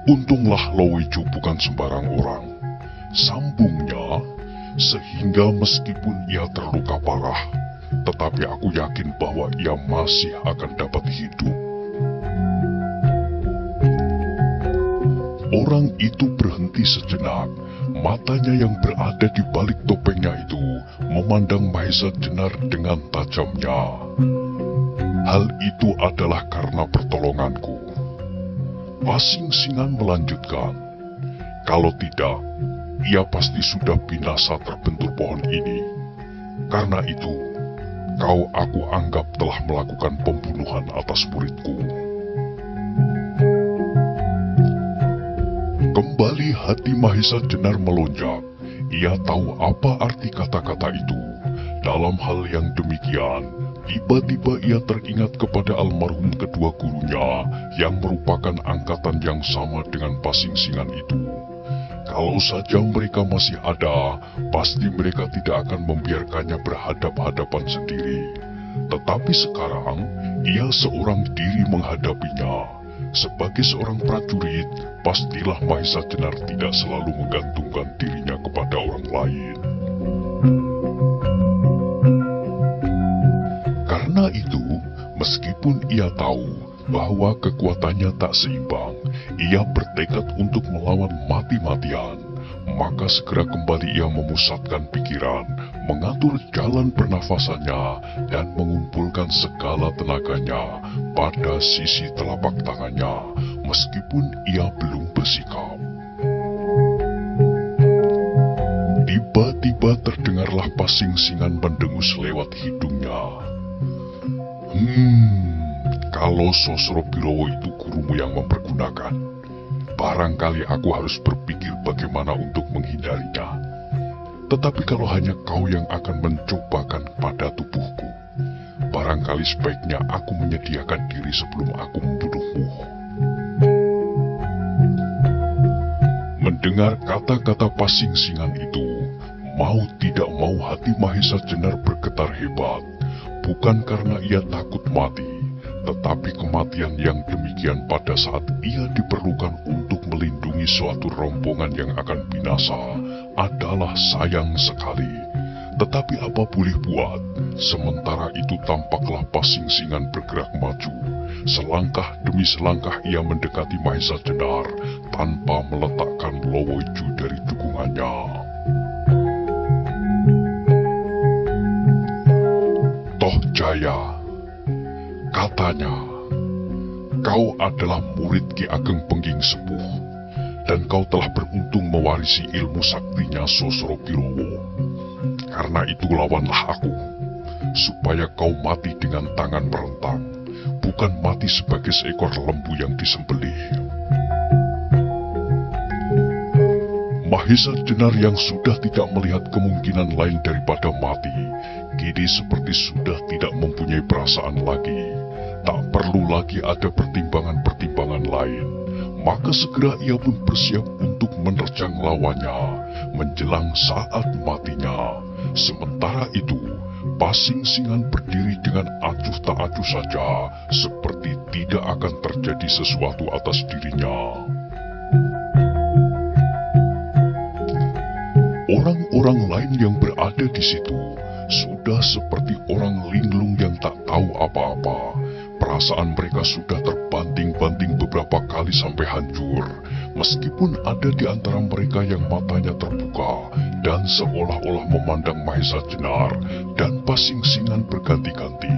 Untunglah Lowoijo bukan sembarang orang, sambungnya, sehingga meskipun ia terluka parah, tetapi aku yakin bahwa ia masih akan dapat hidup. Orang itu berhenti sejenak. Matanya yang berada di balik topengnya itu memandang Mahesa Jenar dengan tajamnya. Hal itu adalah karena pertolonganku. Pasingsingan melanjutkan, kalau tidak, ia pasti sudah binasa terbentur pohon ini. Karena itu, kau aku anggap telah melakukan pembunuhan atas muridku. Kembali hati Mahesa Jenar melonjak. Ia tahu apa arti kata-kata itu. Dalam hal yang demikian, tiba-tiba ia teringat kepada almarhum kedua gurunya yang merupakan angkatan yang sama dengan Pasingsingan itu. Kalau saja mereka masih ada, pasti mereka tidak akan membiarkannya berhadap-hadapan sendiri. Tetapi sekarang, ia seorang diri menghadapinya. Sebagai seorang prajurit, pastilah Mahesa Jenar tidak selalu menggantungkan dirinya kepada orang lain. Karena itu, meskipun ia tahu bahwa kekuatannya tak seimbang, ia bertekad untuk melawan mati-matian. Maka segera kembali ia memusatkan pikiran, mengatur jalan pernafasannya, dan mengumpulkan segala tenaganya pada sisi telapak tangannya, meskipun ia belum bersikap. Tiba-tiba terdengarlah pasing-singan mendengus lewat hidungnya. Kalau Sosro Birowo itu gurumu yang mempergunakan, barangkali aku harus berpikir bagaimana untuk menghindarinya. Tetapi kalau hanya kau yang akan mencobakan pada tubuhku, barangkali sebaiknya aku menyediakan diri sebelum aku membunuhmu. Mendengar kata-kata pasing-singan itu, mau tidak mau hati Mahesa Jenar bergetar hebat, bukan karena ia takut mati, tetapi kematian yang demikian pada saat ia diperlukan untuk melindungi suatu rombongan yang akan binasa adalah sayang sekali. Tetapi apa boleh buat, sementara itu tampaklah pasing-singan bergerak maju. Selangkah demi selangkah ia mendekati Mahesa Jenar tanpa meletakkan Lowoiju dari dukungannya. Toh Jaya, katanya, kau adalah murid Ki Ageng Pengging Sepuh, dan kau telah beruntung mewarisi ilmu saktinya Sosro Birowo. Karena itu lawanlah aku, supaya kau mati dengan tangan merentang, bukan mati sebagai seekor lembu yang disembelih. Mahesa Jenar yang sudah tidak melihat kemungkinan lain daripada mati, kini seperti sudah tidak mempunyai perasaan lagi. Tak perlu lagi ada pertimbangan-pertimbangan lain, maka segera ia pun bersiap untuk menerjang lawannya menjelang saat matinya. Sementara itu, pasing-singan berdiri dengan acuh tak acuh saja, seperti tidak akan terjadi sesuatu atas dirinya. Orang-orang lain yang berada di situ sudah seperti orang linglung yang tak tahu apa-apa. Perasaan mereka sudah terbanting-banting beberapa kali sampai hancur, meskipun ada di antara mereka yang matanya terbuka dan seolah-olah memandang Mahesa Jenar dan pasing-singan berganti-ganti.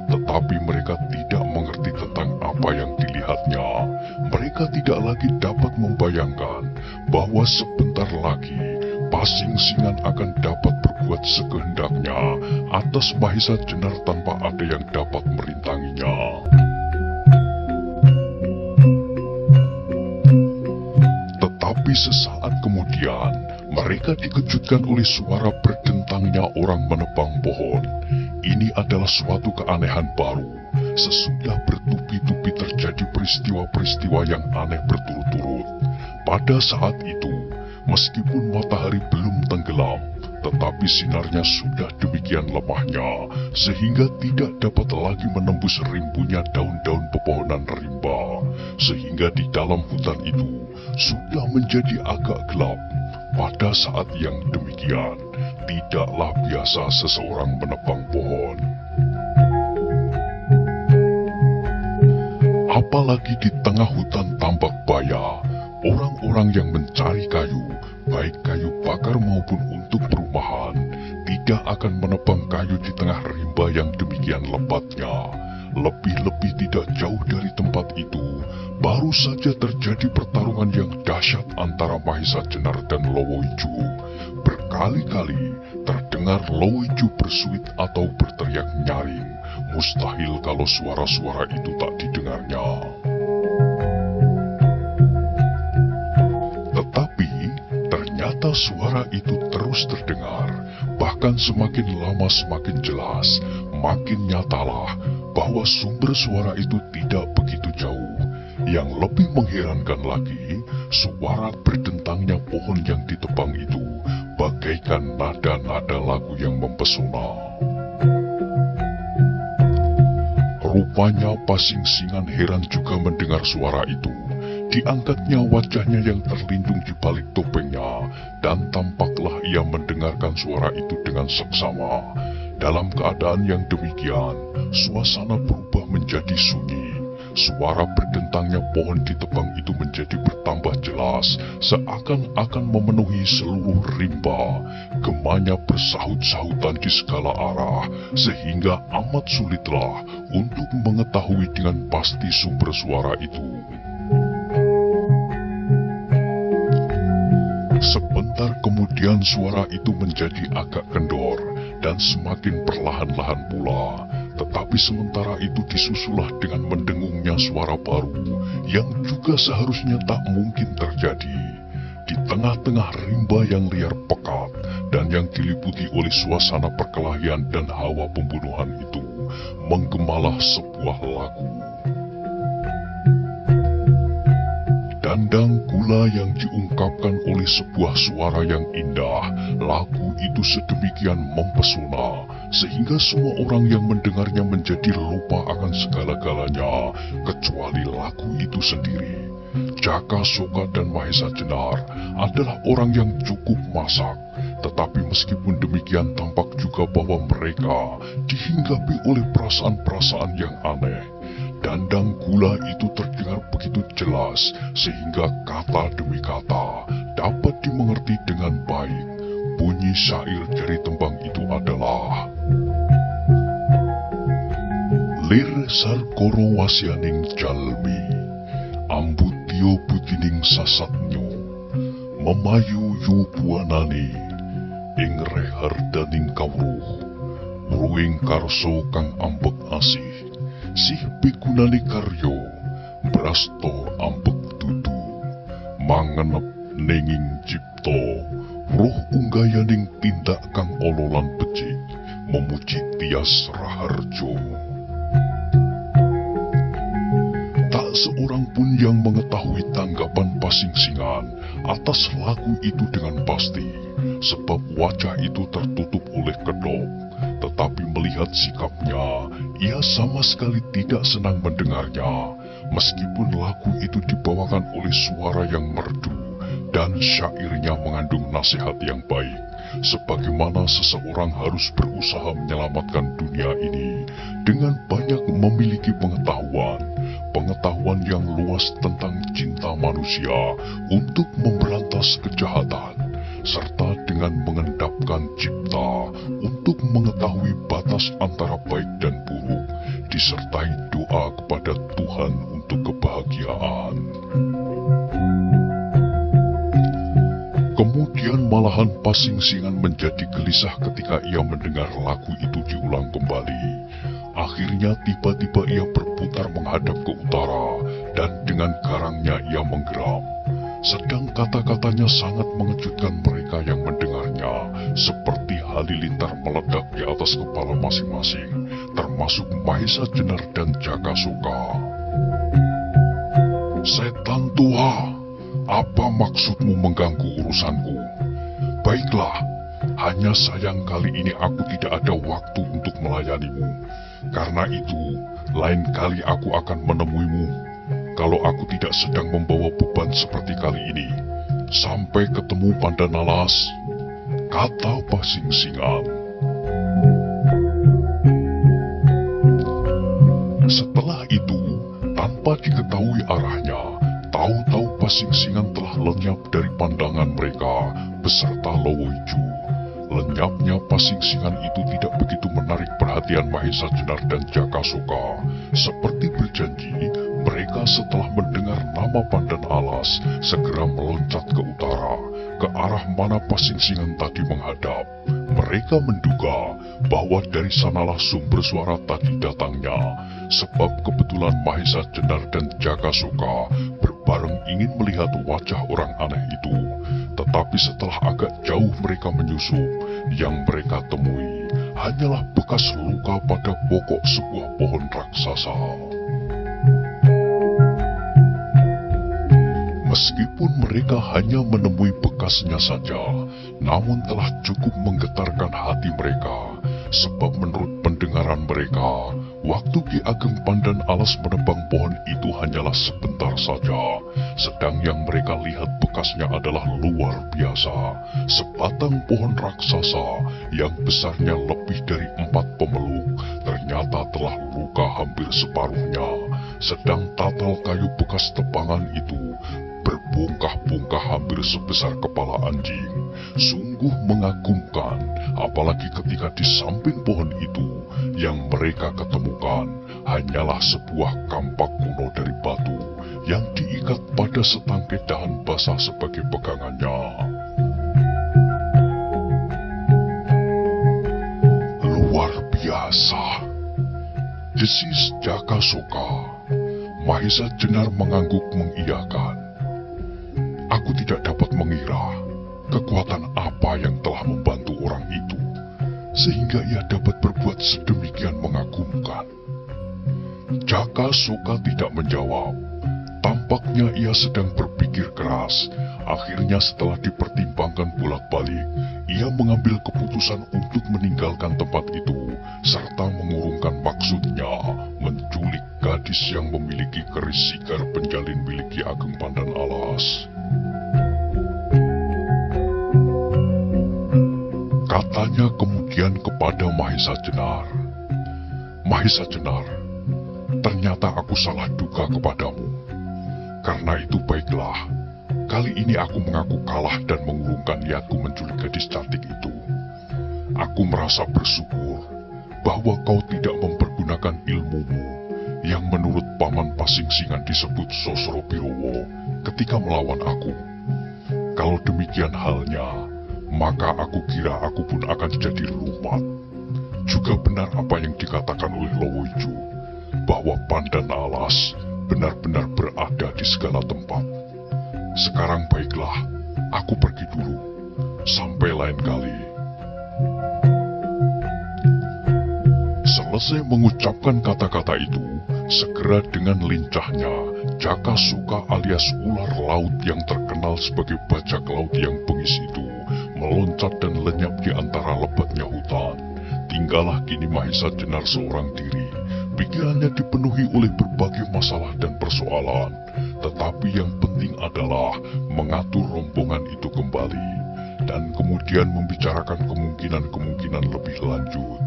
Tetapi mereka tidak mengerti tentang apa yang dilihatnya. Mereka tidak lagi dapat membayangkan bahwa sebentar lagi pasing-singan akan dapat berbuat sekehendaknya atas Mahesa Jenar tanpa ada yang dapat merintanginya. Tetapi sesaat kemudian, mereka dikejutkan oleh suara berdentangnya orang menebang pohon. Ini adalah suatu keanehan baru. Sesudah bertubi-tubi terjadi peristiwa-peristiwa yang aneh berturut-turut. Pada saat itu, meskipun matahari belum tenggelam, tetapi sinarnya sudah demikian lemahnya, sehingga tidak dapat lagi menembus rimbunya daun-daun pepohonan rimba, sehingga di dalam hutan itu sudah menjadi agak gelap. Pada saat yang demikian, tidaklah biasa seseorang menebang pohon. Apalagi di tengah hutan tambak baya, orang-orang yang mencari kayu, baik kayu bakar maupun untuk perumahan, tidak akan menebang kayu di tengah rimba yang demikian lebatnya. Lebih-lebih tidak jauh dari tempat itu, baru saja terjadi pertarungan yang dahsyat antara Mahesa Jenar dan Lowoiju. Berkali-kali terdengar Lowoiju bersuit atau berteriak nyaring. Mustahil kalau suara-suara itu tak didengarnya. Tetapi ternyata suara itu terus terdengar, bahkan semakin lama semakin jelas. Makin nyatalah bahwa sumber suara itu tidak begitu jauh. Yang lebih mengherankan lagi, suara berdentangnya pohon yang ditebang itu bagaikan nada-nada lagu yang mempesona. Rupanya pasing-singan heran juga mendengar suara itu. Diangkatnya wajahnya yang terlindung di balik topengnya, dan tampaklah ia mendengarkan suara itu dengan seksama. Dalam keadaan yang demikian, suasana berubah menjadi sunyi. suara berdentangnya pohon di tebang itu menjadi bertambah jelas, seakan-akan memenuhi seluruh rimba. Gemanya bersahut-sahutan di segala arah, sehingga amat sulitlah untuk mengetahui dengan pasti sumber suara itu. Sebentar kemudian suara itu menjadi agak kendor dan semakin perlahan-lahan pula. Tetapi sementara itu disusulah dengan mendengungnya suara baru yang juga seharusnya tak mungkin terjadi. Di tengah-tengah rimba yang liar pekat dan yang diliputi oleh suasana perkelahian dan hawa pembunuhan itu, menggemalah sebuah lagu. Dandang gula yang diungkapkan oleh sebuah suara yang indah, lagu itu sedemikian mempesona, sehingga semua orang yang mendengarnya menjadi lupa akan segala-galanya, kecuali lagu itu sendiri. Jaka Soka dan Mahesa Jenar adalah orang yang cukup masak, tetapi meskipun demikian tampak juga bahwa mereka dihinggapi oleh perasaan-perasaan yang aneh. Dandang gula itu terdengar begitu jelas sehingga kata demi kata dapat dimengerti dengan baik. Bunyi syair dari tembang itu adalah: Lir sarkoro wasyaning jalmi, ambutio putining sasatnyo, memayu yu buanani, ing rehar daning kawruh, ruing karso kang ambek asih. Sih pikunani karyo, brasto ambek dudu, mangenep nenging cipto, roh unggayaning tindak kang ololan becik, memuji tias raharjo. Tak seorang pun yang mengetahui tanggapan Pasingsingan atas lagu itu dengan pasti, sebab wajah itu tertutup oleh kedok. Tetapi melihat sikapnya, ia sama sekali tidak senang mendengarnya, meskipun lagu itu dibawakan oleh suara yang merdu dan syairnya mengandung nasihat yang baik, sebagaimana seseorang harus berusaha menyelamatkan dunia ini dengan banyak memiliki pengetahuan yang luas tentang cinta manusia untuk memberantas kejahatan, serta dengan mengendapkan cipta untuk mengetahui batas antara baik dan buruk, disertai doa kepada Tuhan untuk kebahagiaan. Kemudian malahan Pasingsingan menjadi gelisah ketika ia mendengar lagu itu diulang kembali. Akhirnya tiba-tiba ia berputar menghadap ke utara dan dengan garangnya ia menggeram. Sedang kata-katanya sangat mengejutkan mereka yang mendengarnya, seperti halilintar meledak di atas kepala masing-masing, termasuk Mahesa Jenar dan Jaka Soka. Setan tua, apa maksudmu mengganggu urusanku? Baiklah, hanya sayang kali ini aku tidak ada waktu untuk melayanimu. Karena itu, lain kali aku akan menemuimu. Kalau aku tidak sedang membawa beban seperti kali ini. Sampai ketemu Pandanalas, kata Pasingsingan. Setelah itu, tanpa diketahui arahnya, tahu-tahu Pasingsingan telah lenyap dari pandangan mereka beserta Lowoiju. Lenyapnya Pasingsingan itu tidak begitu menarik perhatian Mahesa Jenar dan Jaka Soka. Seperti berjanji, mereka setelah mendengar nama Pandanalas segera meloncat ke utara, ke arah mana Pasingsingan tadi menghadap. Mereka menduga bahwa dari sanalah sumber suara tadi datangnya, sebab kebetulan Mahesa Jenar dan Jaka Soka berbareng ingin melihat wajah orang aneh itu. Tetapi setelah agak jauh mereka menyusup, yang mereka temui hanyalah bekas luka pada pokok sebuah pohon raksasa. Meskipun mereka hanya menemui bekasnya saja, namun telah cukup menggetarkan hati mereka, sebab menurut pendengaran mereka, waktu Ki Ageng Pandanalas menebang pohon itu hanyalah sebentar saja, sedang yang mereka lihat bekasnya adalah luar biasa, sebatang pohon raksasa yang besarnya lebih dari 4 pemeluk, ternyata telah luka hampir separuhnya, sedang tatal kayu bekas tebangan itu berbongkah-bongkah hampir sebesar kepala anjing. Sungguh mengagumkan, apalagi ketika di samping pohon itu yang mereka ketemukan hanyalah sebuah kampak kuno dari batu yang diikat pada setangkai dahan basah sebagai pegangannya. Luar biasa, desis Jakasoka. Mahesa Jenar mengangguk mengiyakan. Aku tidak dapat mengira kekuatan apa yang telah membantu orang itu, sehingga ia dapat berbuat sedemikian mengagumkan. Jakasoka tidak menjawab. Tampaknya ia sedang berpikir keras. Akhirnya setelah dipertimbangkan bolak-balik, ia mengambil keputusan untuk meninggalkan tempat itu, serta mengurungkan maksudnya menculik gadis yang memiliki keris sigar penjalin milik Ki Ageng Pandan Alas. Katanya kemudian kepada Mahesa Jenar, "Mahesa Jenar, ternyata aku salah duga kepadamu. Karena itu baiklah, kali ini aku mengaku kalah dan mengurungkan niatku menculik gadis cantik itu. Aku merasa bersyukur bahwa kau tidak mempergunakan ilmumu yang menurut Paman Pasingsingan disebut Sosro Birowo ketika melawan aku. Kalau demikian halnya, maka aku kira aku pun akan jadi lumat. Juga benar apa yang dikatakan oleh Lowoijo, bahwa Pandan Alas benar-benar berada di segala tempat. Sekarang baiklah, aku pergi dulu. Sampai lain kali." Selesai mengucapkan kata-kata itu, segera dengan lincahnya, Jakasoka alias ular laut yang terkenal sebagai bajak laut yang bengis itu meloncat dan lenyap di antara lebatnya hutan. Tinggallah kini Mahesa Jenar seorang diri. Pikirannya dipenuhi oleh berbagai masalah dan persoalan, tetapi yang penting adalah mengatur rombongan itu kembali, dan kemudian membicarakan kemungkinan-kemungkinan lebih lanjut.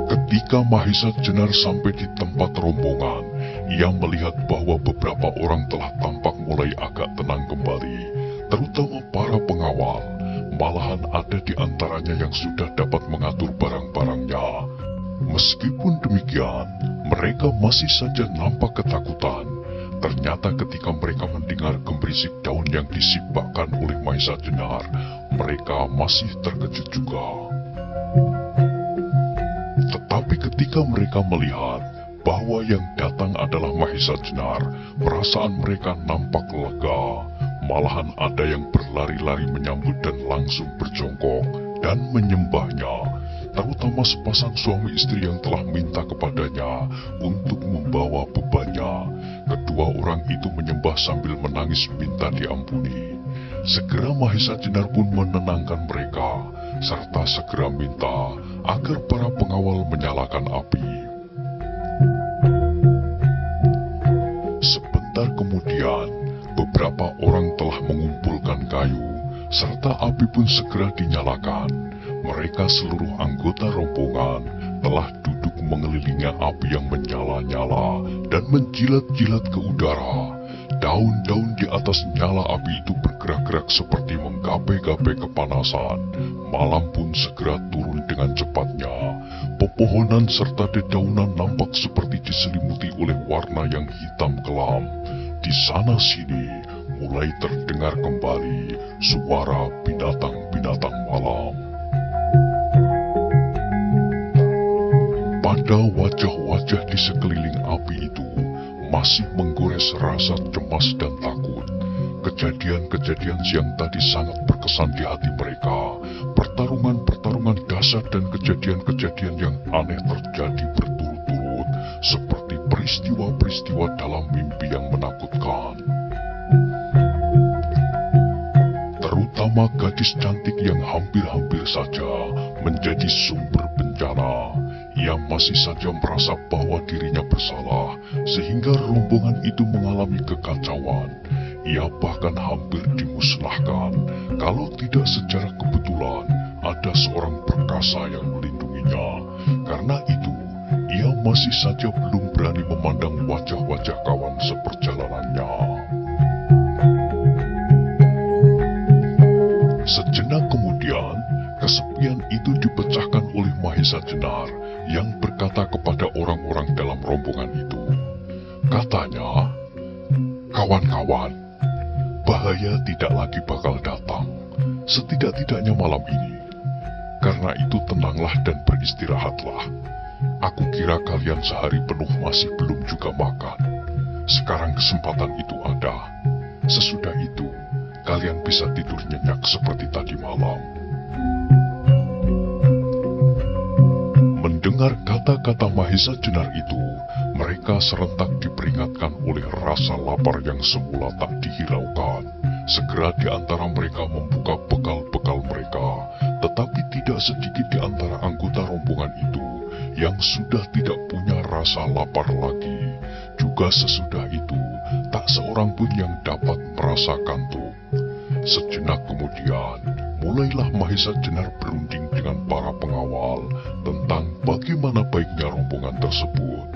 Ketika Mahesa Jenar sampai di tempat rombongan, ia melihat bahwa beberapa orang telah tampak mulai agak tenang kembali, terutama para pengawal. Malahan ada di antaranya yang sudah dapat mengatur barang-barangnya. Meskipun demikian, mereka masih saja nampak ketakutan. Ternyata ketika mereka mendengar gemerisik daun yang disibakkan oleh Mahesa Jenar, mereka masih terkejut juga. Tetapi ketika mereka melihat bahwa yang datang adalah Mahesa Jenar, perasaan mereka nampak lega. Malahan ada yang berlari-lari menyambut dan langsung berjongkok dan menyembahnya, terutama sepasang suami istri yang telah minta kepadanya untuk membawa bebannya. Kedua orang itu menyembah sambil menangis minta diampuni. Segera Mahesa Jenar pun menenangkan mereka, serta segera minta agar para pengawal menyalakan api. Sebentar kemudian, beberapa orang telah mengumpulkan kayu, serta api pun segera dinyalakan. Mereka seluruh anggota rombongan telah duduk mengelilingi api yang menyala-nyala dan menjilat-jilat ke udara. Daun-daun di atas nyala api itu bergerak-gerak seperti menggapai-gapai kepanasan. Malam pun segera turun dengan cepatnya. Pepohonan serta dedaunan nampak seperti diselimuti oleh warna yang hitam kelam. Di sana-sini mulai terdengar kembali suara binatang-binatang malam. Pada wajah-wajah di sekeliling api itu masih menggores rasa cemas dan takut. Kejadian-kejadian siang tadi sangat berkesan di hati mereka. Pertarungan-pertarungan dahsyat dan kejadian-kejadian yang aneh terjadi berturut-turut, seperti peristiwa-peristiwa dalam mimpi yang menakutkan. Terutama gadis cantik yang hampir-hampir saja menjadi sumber bencana. Ia masih saja merasa bahwa dirinya bersalah, sehingga rombongan itu mengalami kekacauan. Ia bahkan hampir dimusnahkan, kalau tidak secara kebetulan ada seorang perkasa yang melindunginya. Karena itu, ia masih saja belum berani memandang wajah-wajah kawan seperjalanannya. Sejenak kemudian, kesepian itu dipecahkan oleh Mahesa Jenar yang berkata kepada orang-orang dalam rombongan itu. Katanya, "Kawan-kawan, bahaya tidak lagi bakal datang, setidak-tidaknya malam ini. Karena itu tenanglah dan beristirahatlah. Aku kira kalian sehari penuh masih belum juga makan. Sekarang kesempatan itu ada. Sesudah itu, kalian bisa tidur nyenyak seperti tadi malam." Mendengar kata-kata Mahesa Jenar itu, mereka serentak diperingatkan oleh rasa lapar yang semula tak dihiraukan. Segera di antara mereka membuka bekal-bekal mereka, tetapi tidak sedikit di antara anggota rombongan itu yang sudah tidak punya rasa lapar lagi. Juga sesudah itu, tak seorang pun yang dapat merasa kantuk. Sejenak kemudian, mulailah Mahesa Jenar berunding dengan para pengawal tentang bagaimana baiknya rombongan tersebut.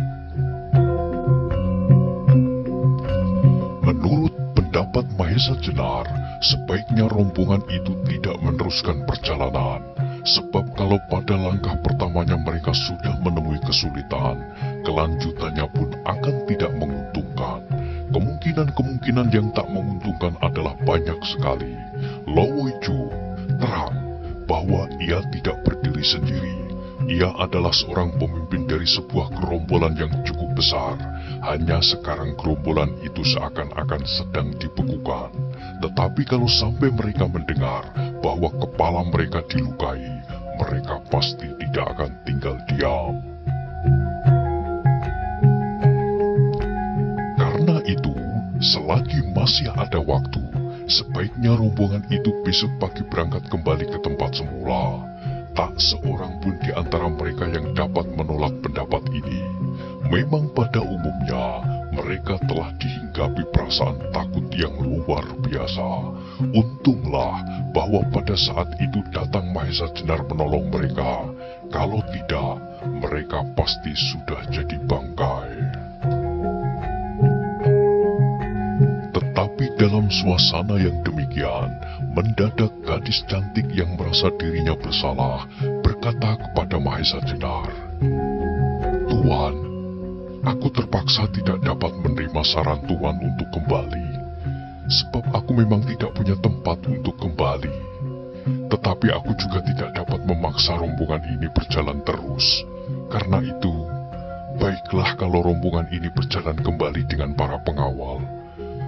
Menurut pendapat Mahesa Jenar, sebaiknya rombongan itu tidak meneruskan perjalanan, sebab kalau pada langkah pertamanya mereka sudah menemui kesulitan, kelanjutannya pun akan tidak menguntungkan. Kemungkinan-kemungkinan yang tak menguntungkan adalah banyak sekali. Lowoiju terang bahwa ia tidak berdiri sendiri. Ia adalah seorang pemimpin dari sebuah gerombolan yang cukup besar. Hanya sekarang gerombolan itu seakan-akan sedang dibekukan. Tetapi kalau sampai mereka mendengar bahwa kepala mereka dilukai, mereka pasti tidak akan tinggal diam. Karena itu, selagi masih ada waktu, sebaiknya rombongan itu besok pagi berangkat kembali ke tempat semula. Tak seorang pun di antara mereka yang dapat menolak pendapat ini. Memang pada umumnya, mereka telah dihinggapi perasaan takut yang luar biasa. Untunglah bahwa pada saat itu datang Mahesa Jenar menolong mereka. Kalau tidak, mereka pasti sudah jadi bangkai. Tetapi dalam suasana yang demikian, mendadak gadis cantik yang merasa dirinya bersalah berkata kepada Mahesa Jenar, "Tuan, aku terpaksa tidak dapat menerima saran Tuan untuk kembali, sebab aku memang tidak punya tempat untuk kembali. Tetapi aku juga tidak dapat memaksa rombongan ini berjalan terus. Karena itu, baiklah kalau rombongan ini berjalan kembali dengan para pengawal.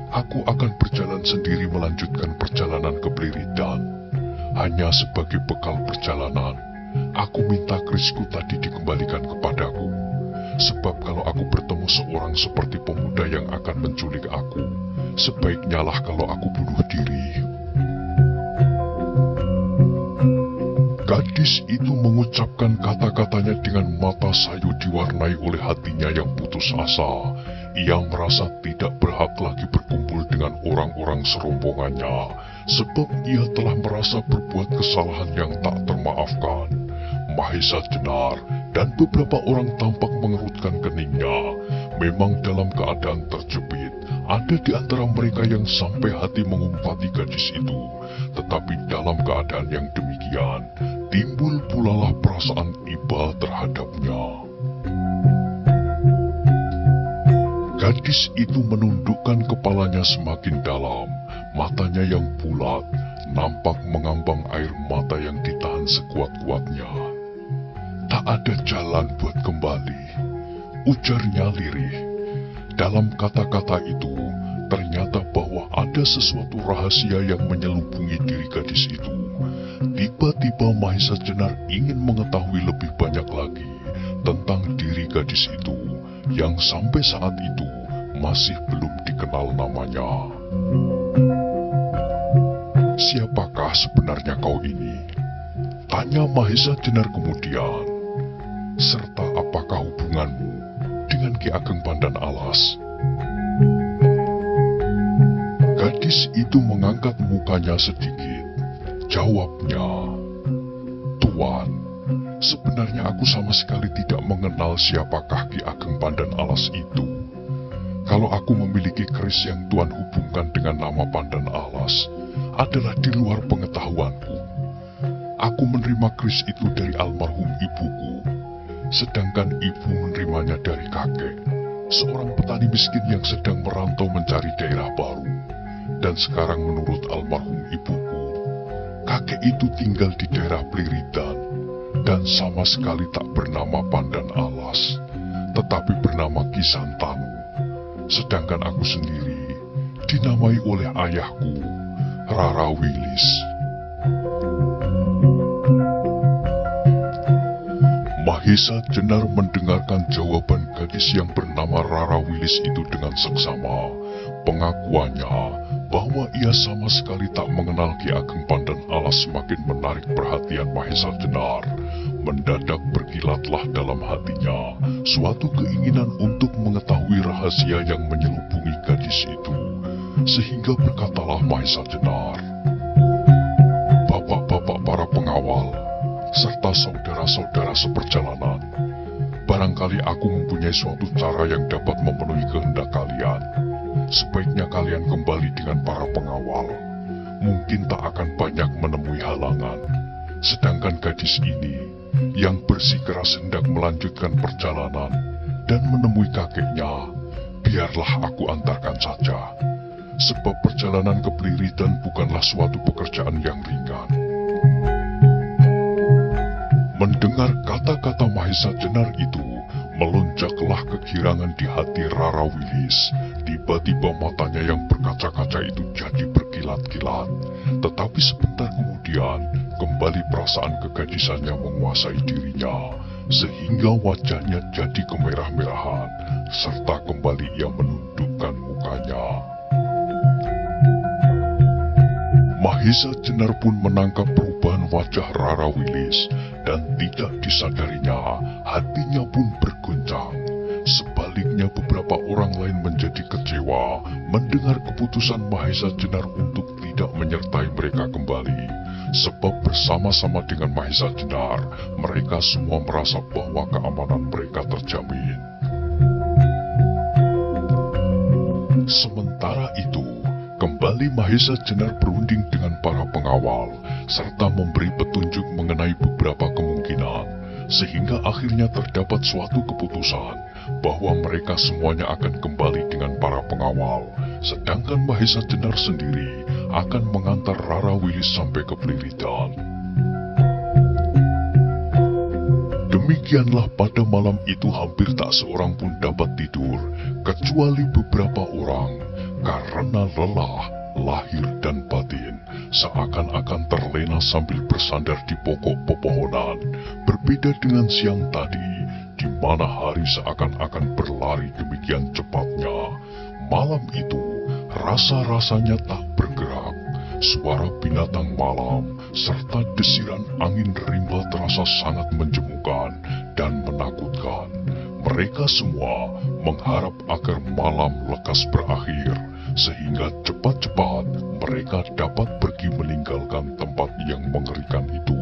Aku akan berjalan sendiri melanjutkan perjalanan ke Bliridan. Hanya sebagai bekal perjalanan, aku minta kerisku tadi dikembalikan kepadaku. Sebab kalau aku bertemu seorang seperti pemuda yang akan menculik aku, sebaiknya lah kalau aku bunuh diri." Gadis itu mengucapkan kata-katanya dengan mata sayu diwarnai oleh hatinya yang putus asa. Ia merasa tidak berhak lagi berkumpul dengan orang-orang serombongannya, sebab ia telah merasa berbuat kesalahan yang tak termaafkan. Mahesa Jenar dan beberapa orang tampak mengerutkan keningnya. Memang dalam keadaan terjepit, ada di antara mereka yang sampai hati mengumpati gadis itu. Tetapi dalam keadaan yang demikian, timbul pulalah perasaan iba terhadapnya. Gadis itu menundukkan kepalanya semakin dalam, matanya yang bulat, nampak mengambang air mata yang ditahan sekuat-kuatnya. "Tak ada jalan buat kembali," ujarnya lirih. Dalam kata-kata itu, ternyata bahwa ada sesuatu rahasia yang menyelubungi diri gadis itu. Tiba-tiba Mahesa Jenar ingin mengetahui lebih banyak lagi tentang diri gadis itu, yang sampai saat itu masih belum dikenal namanya. "Siapakah sebenarnya kau ini?" tanya Mahesa Jenar kemudian. "Serta apakah hubunganmu dengan Ki Ageng Pandan Alas?" Gadis itu mengangkat mukanya sedikit. Jawabnya, "Tuan, Sebenarnya aku sama sekali tidak mengenal siapakah Ki Ageng Pandan Alas itu. Kalau aku memiliki keris yang Tuan hubungkan dengan nama Pandan Alas, adalah di luar pengetahuanku. Aku menerima keris itu dari almarhum ibuku, sedangkan ibu menerimanya dari kakek, seorang petani miskin yang sedang merantau mencari daerah baru. Dan sekarang menurut almarhum ibuku, kakek itu tinggal di daerah Pliritan, dan sama sekali tak bernama Pandan Alas, tetapi bernama Ki Santanu. Sedangkan aku sendiri dinamai oleh ayahku, Rara Wilis. Mahesa Jenar mendengarkan jawaban gadis yang bernama Rara Wilis itu dengan seksama. Pengakuannya bahwa ia sama sekali tak mengenal Ki Ageng Pandan Alas semakin menarik perhatian Mahesa Jenar. Mendadak berkilatlah dalam hatinya suatu keinginan untuk mengetahui rahasia yang menyelubungi gadis itu. Sehingga berkatalah Mahesa Jenar, "Bapak-bapak para pengawal, serta saudara-saudara seperjalanan, barangkali aku mempunyai suatu cara yang dapat memenuhi kehendak kalian. Sebaiknya kalian kembali dengan para pengawal. Mungkin tak akan banyak menemui halangan. Sedangkan gadis ini yang bersikeras hendak melanjutkan perjalanan dan menemui kakeknya, biarlah aku antarkan saja. Sebab perjalanan ke Pliritan bukanlah suatu pekerjaan yang ringan." Mendengar kata-kata Mahesa Jenar itu, melonjaklah kegirangan di hati Rara Wilis. Tiba-tiba matanya yang berkaca-kaca itu jadi berkilat-kilat. Tetapi sebentar kemudian, kembali perasaan kegadisannya menguasai dirinya, sehingga wajahnya jadi kemerah-merahan, serta kembali ia menundukkan mukanya. Mahesa Jenar pun menangkap perubahan wajah Rara Wilis, dan tidak disadarinya, hatinya pun berguncang. Sebaliknya beberapa orang lain menjadi kecewa mendengar keputusan Mahesa Jenar untuk tidak menyertai mereka kembali. Sebab bersama-sama dengan Mahesa Jenar, mereka semua merasa bahwa keamanan mereka terjamin. Sementara itu, kembali Mahesa Jenar berunding dengan para pengawal, serta memberi petunjuk mengenai beberapa kemungkinan, sehingga akhirnya terdapat suatu keputusan bahwa mereka semuanya akan kembali dengan para pengawal, sedangkan Mahesa Jenar sendiri akan mengantar Rara Wilis sampai ke Pliritan. Demikianlah pada malam itu hampir tak seorang pun dapat tidur, kecuali beberapa orang, karena lelah, lahir dan batin, seakan-akan terlena sambil bersandar di pokok pepohonan. Berbeda dengan siang tadi, di mana hari seakan-akan berlari demikian cepatnya. Malam itu, rasa-rasanya tak bergerak. Suara binatang malam, serta desiran angin rimba terasa sangat menjemukan dan menakutkan. Mereka semua mengharap agar malam lekas berakhir, sehingga cepat-cepat mereka dapat pergi meninggalkan tempat yang mengerikan itu.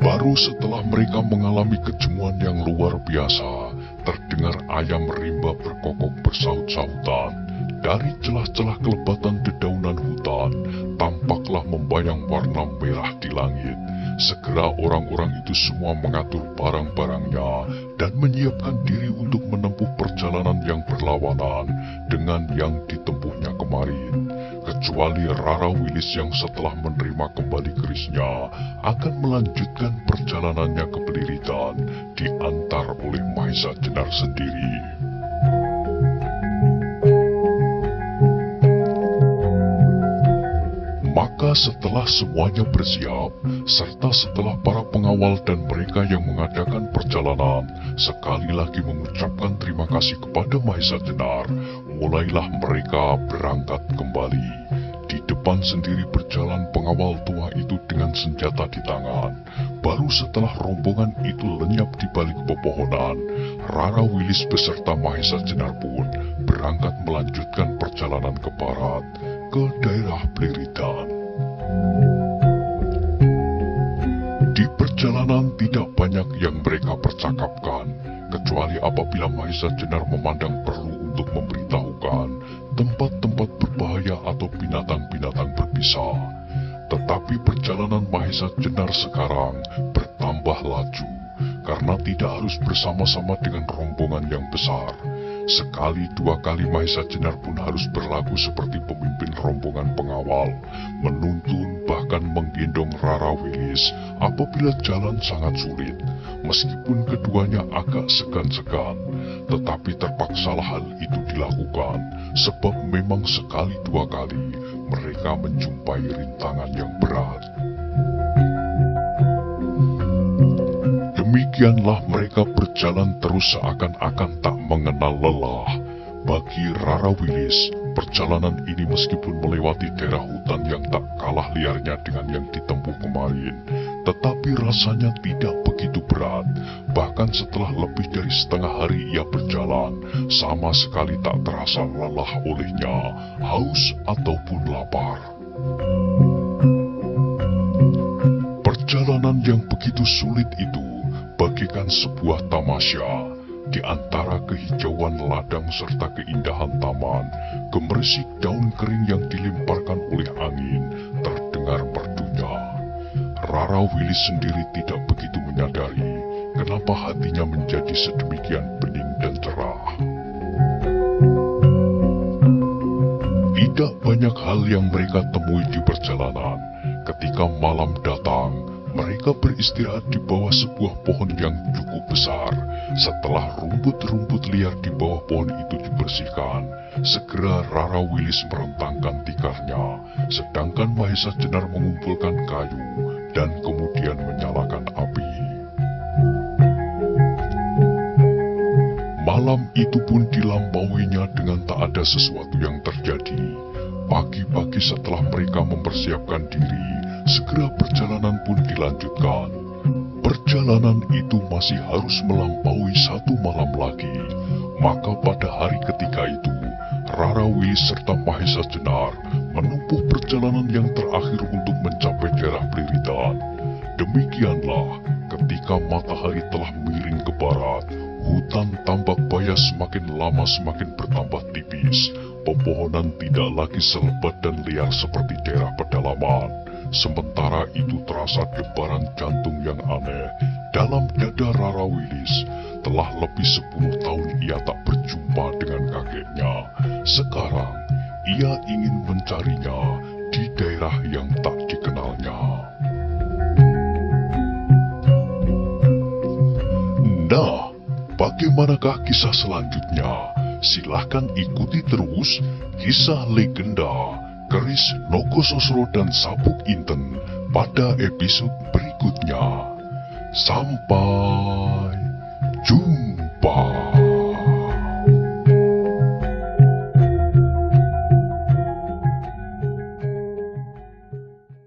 Baru setelah mereka mengalami kejemuan yang luar biasa, terdengar ayam rimba berkokok bersaut-sautan. Dari celah-celah kelebatan dedaunan hutan, tampaklah membayang warna merah di langit. Segera orang-orang itu semua mengatur barang-barangnya dan menyiapkan diri untuk menempuh perjalanan yang berlawanan dengan yang ditempuhnya kemarin. Kecuali Rara Wilis yang setelah menerima kembali kerisnya akan melanjutkan perjalanannya ke Pliritan, diantar oleh Mahesa Jenar sendiri. Maka setelah semuanya bersiap, serta setelah para pengawal dan mereka yang mengadakan perjalanan sekali lagi mengucapkan terima kasih kepada Mahesa Jenar, mulailah mereka berangkat kembali. Di depan sendiri berjalan pengawal tua itu dengan senjata di tangan. Baru setelah rombongan itu lenyap di balik pepohonan, Rara Wilis beserta Mahesa Jenar pun berangkat melanjutkan perjalanan ke barat, ke daerah Pliritan. banyak yang mereka percakapkan, kecuali apabila Mahesa Jenar memandang perlu untuk memberitahukan tempat-tempat berbahaya atau binatang-binatang berbisa. Tetapi perjalanan Mahesa Jenar sekarang bertambah laju, karena tidak harus bersama-sama dengan rombongan yang besar. Sekali dua kali Mahesa Jenar pun harus berlaku seperti pemimpin rombongan pengawal, menuntun bahkan menggendong Rara Wilis apabila jalan sangat sulit. Meskipun keduanya agak segan-segan, tetapi terpaksalah hal itu dilakukan, sebab memang sekali dua kali mereka menjumpai rintangan yang berat. Demikianlah mereka berjalan terus seakan-akan tak mengenal lelah. Bagi Rara Wilis, perjalanan ini meskipun melewati daerah hutan yang tak kalah liarnya dengan yang ditempuh kemarin, tetapi rasanya tidak begitu berat. Bahkan setelah lebih dari setengah hari ia berjalan, sama sekali tak terasa lelah olehnya, haus ataupun lapar. Perjalanan yang begitu sulit itu bagikan sebuah tamasya. Di antara kehijauan ladang serta keindahan taman, gemerisik daun kering yang dilemparkan oleh angin terdengar merdunya. Rara Wilis sendiri tidak begitu menyadari kenapa hatinya menjadi sedemikian bening dan cerah. Tidak banyak hal yang mereka temui di perjalanan. Ketika malam datang, mereka beristirahat di bawah sebuah pohon yang cukup besar. Setelah rumput-rumput liar di bawah pohon itu dibersihkan, segera Rara Wilis merentangkan tikarnya, sedangkan Mahesa Jenar mengumpulkan kayu dan kemudian menyalakan api. Malam itu pun dilampauinya dengan tak ada sesuatu yang terjadi. Pagi-pagi setelah mereka mempersiapkan diri, segera perjalanan pun dilanjutkan. Perjalanan itu masih harus melampaui satu malam lagi. Maka pada hari ketiga itu, Rara Wilis serta Mahesa Jenar menempuh perjalanan yang terakhir untuk mencapai daerah Bliritan. Demikianlah, ketika matahari telah miring ke barat, hutan Tambak Baya semakin lama semakin bertambah tipis. Pepohonan tidak lagi selebat dan liar seperti daerah pedalaman. Sementara itu terasa debaran jantung yang aneh dalam dada Rara Wilis. Telah lebih 10 tahun ia tak berjumpa dengan kakeknya. Sekarang ia ingin mencarinya di daerah yang tak dikenalnya. Nah, bagaimanakah kisah selanjutnya? Silahkan ikuti terus kisah legenda Keris Nogososro dan Sabuk Inten pada episode berikutnya. Sampai jumpa.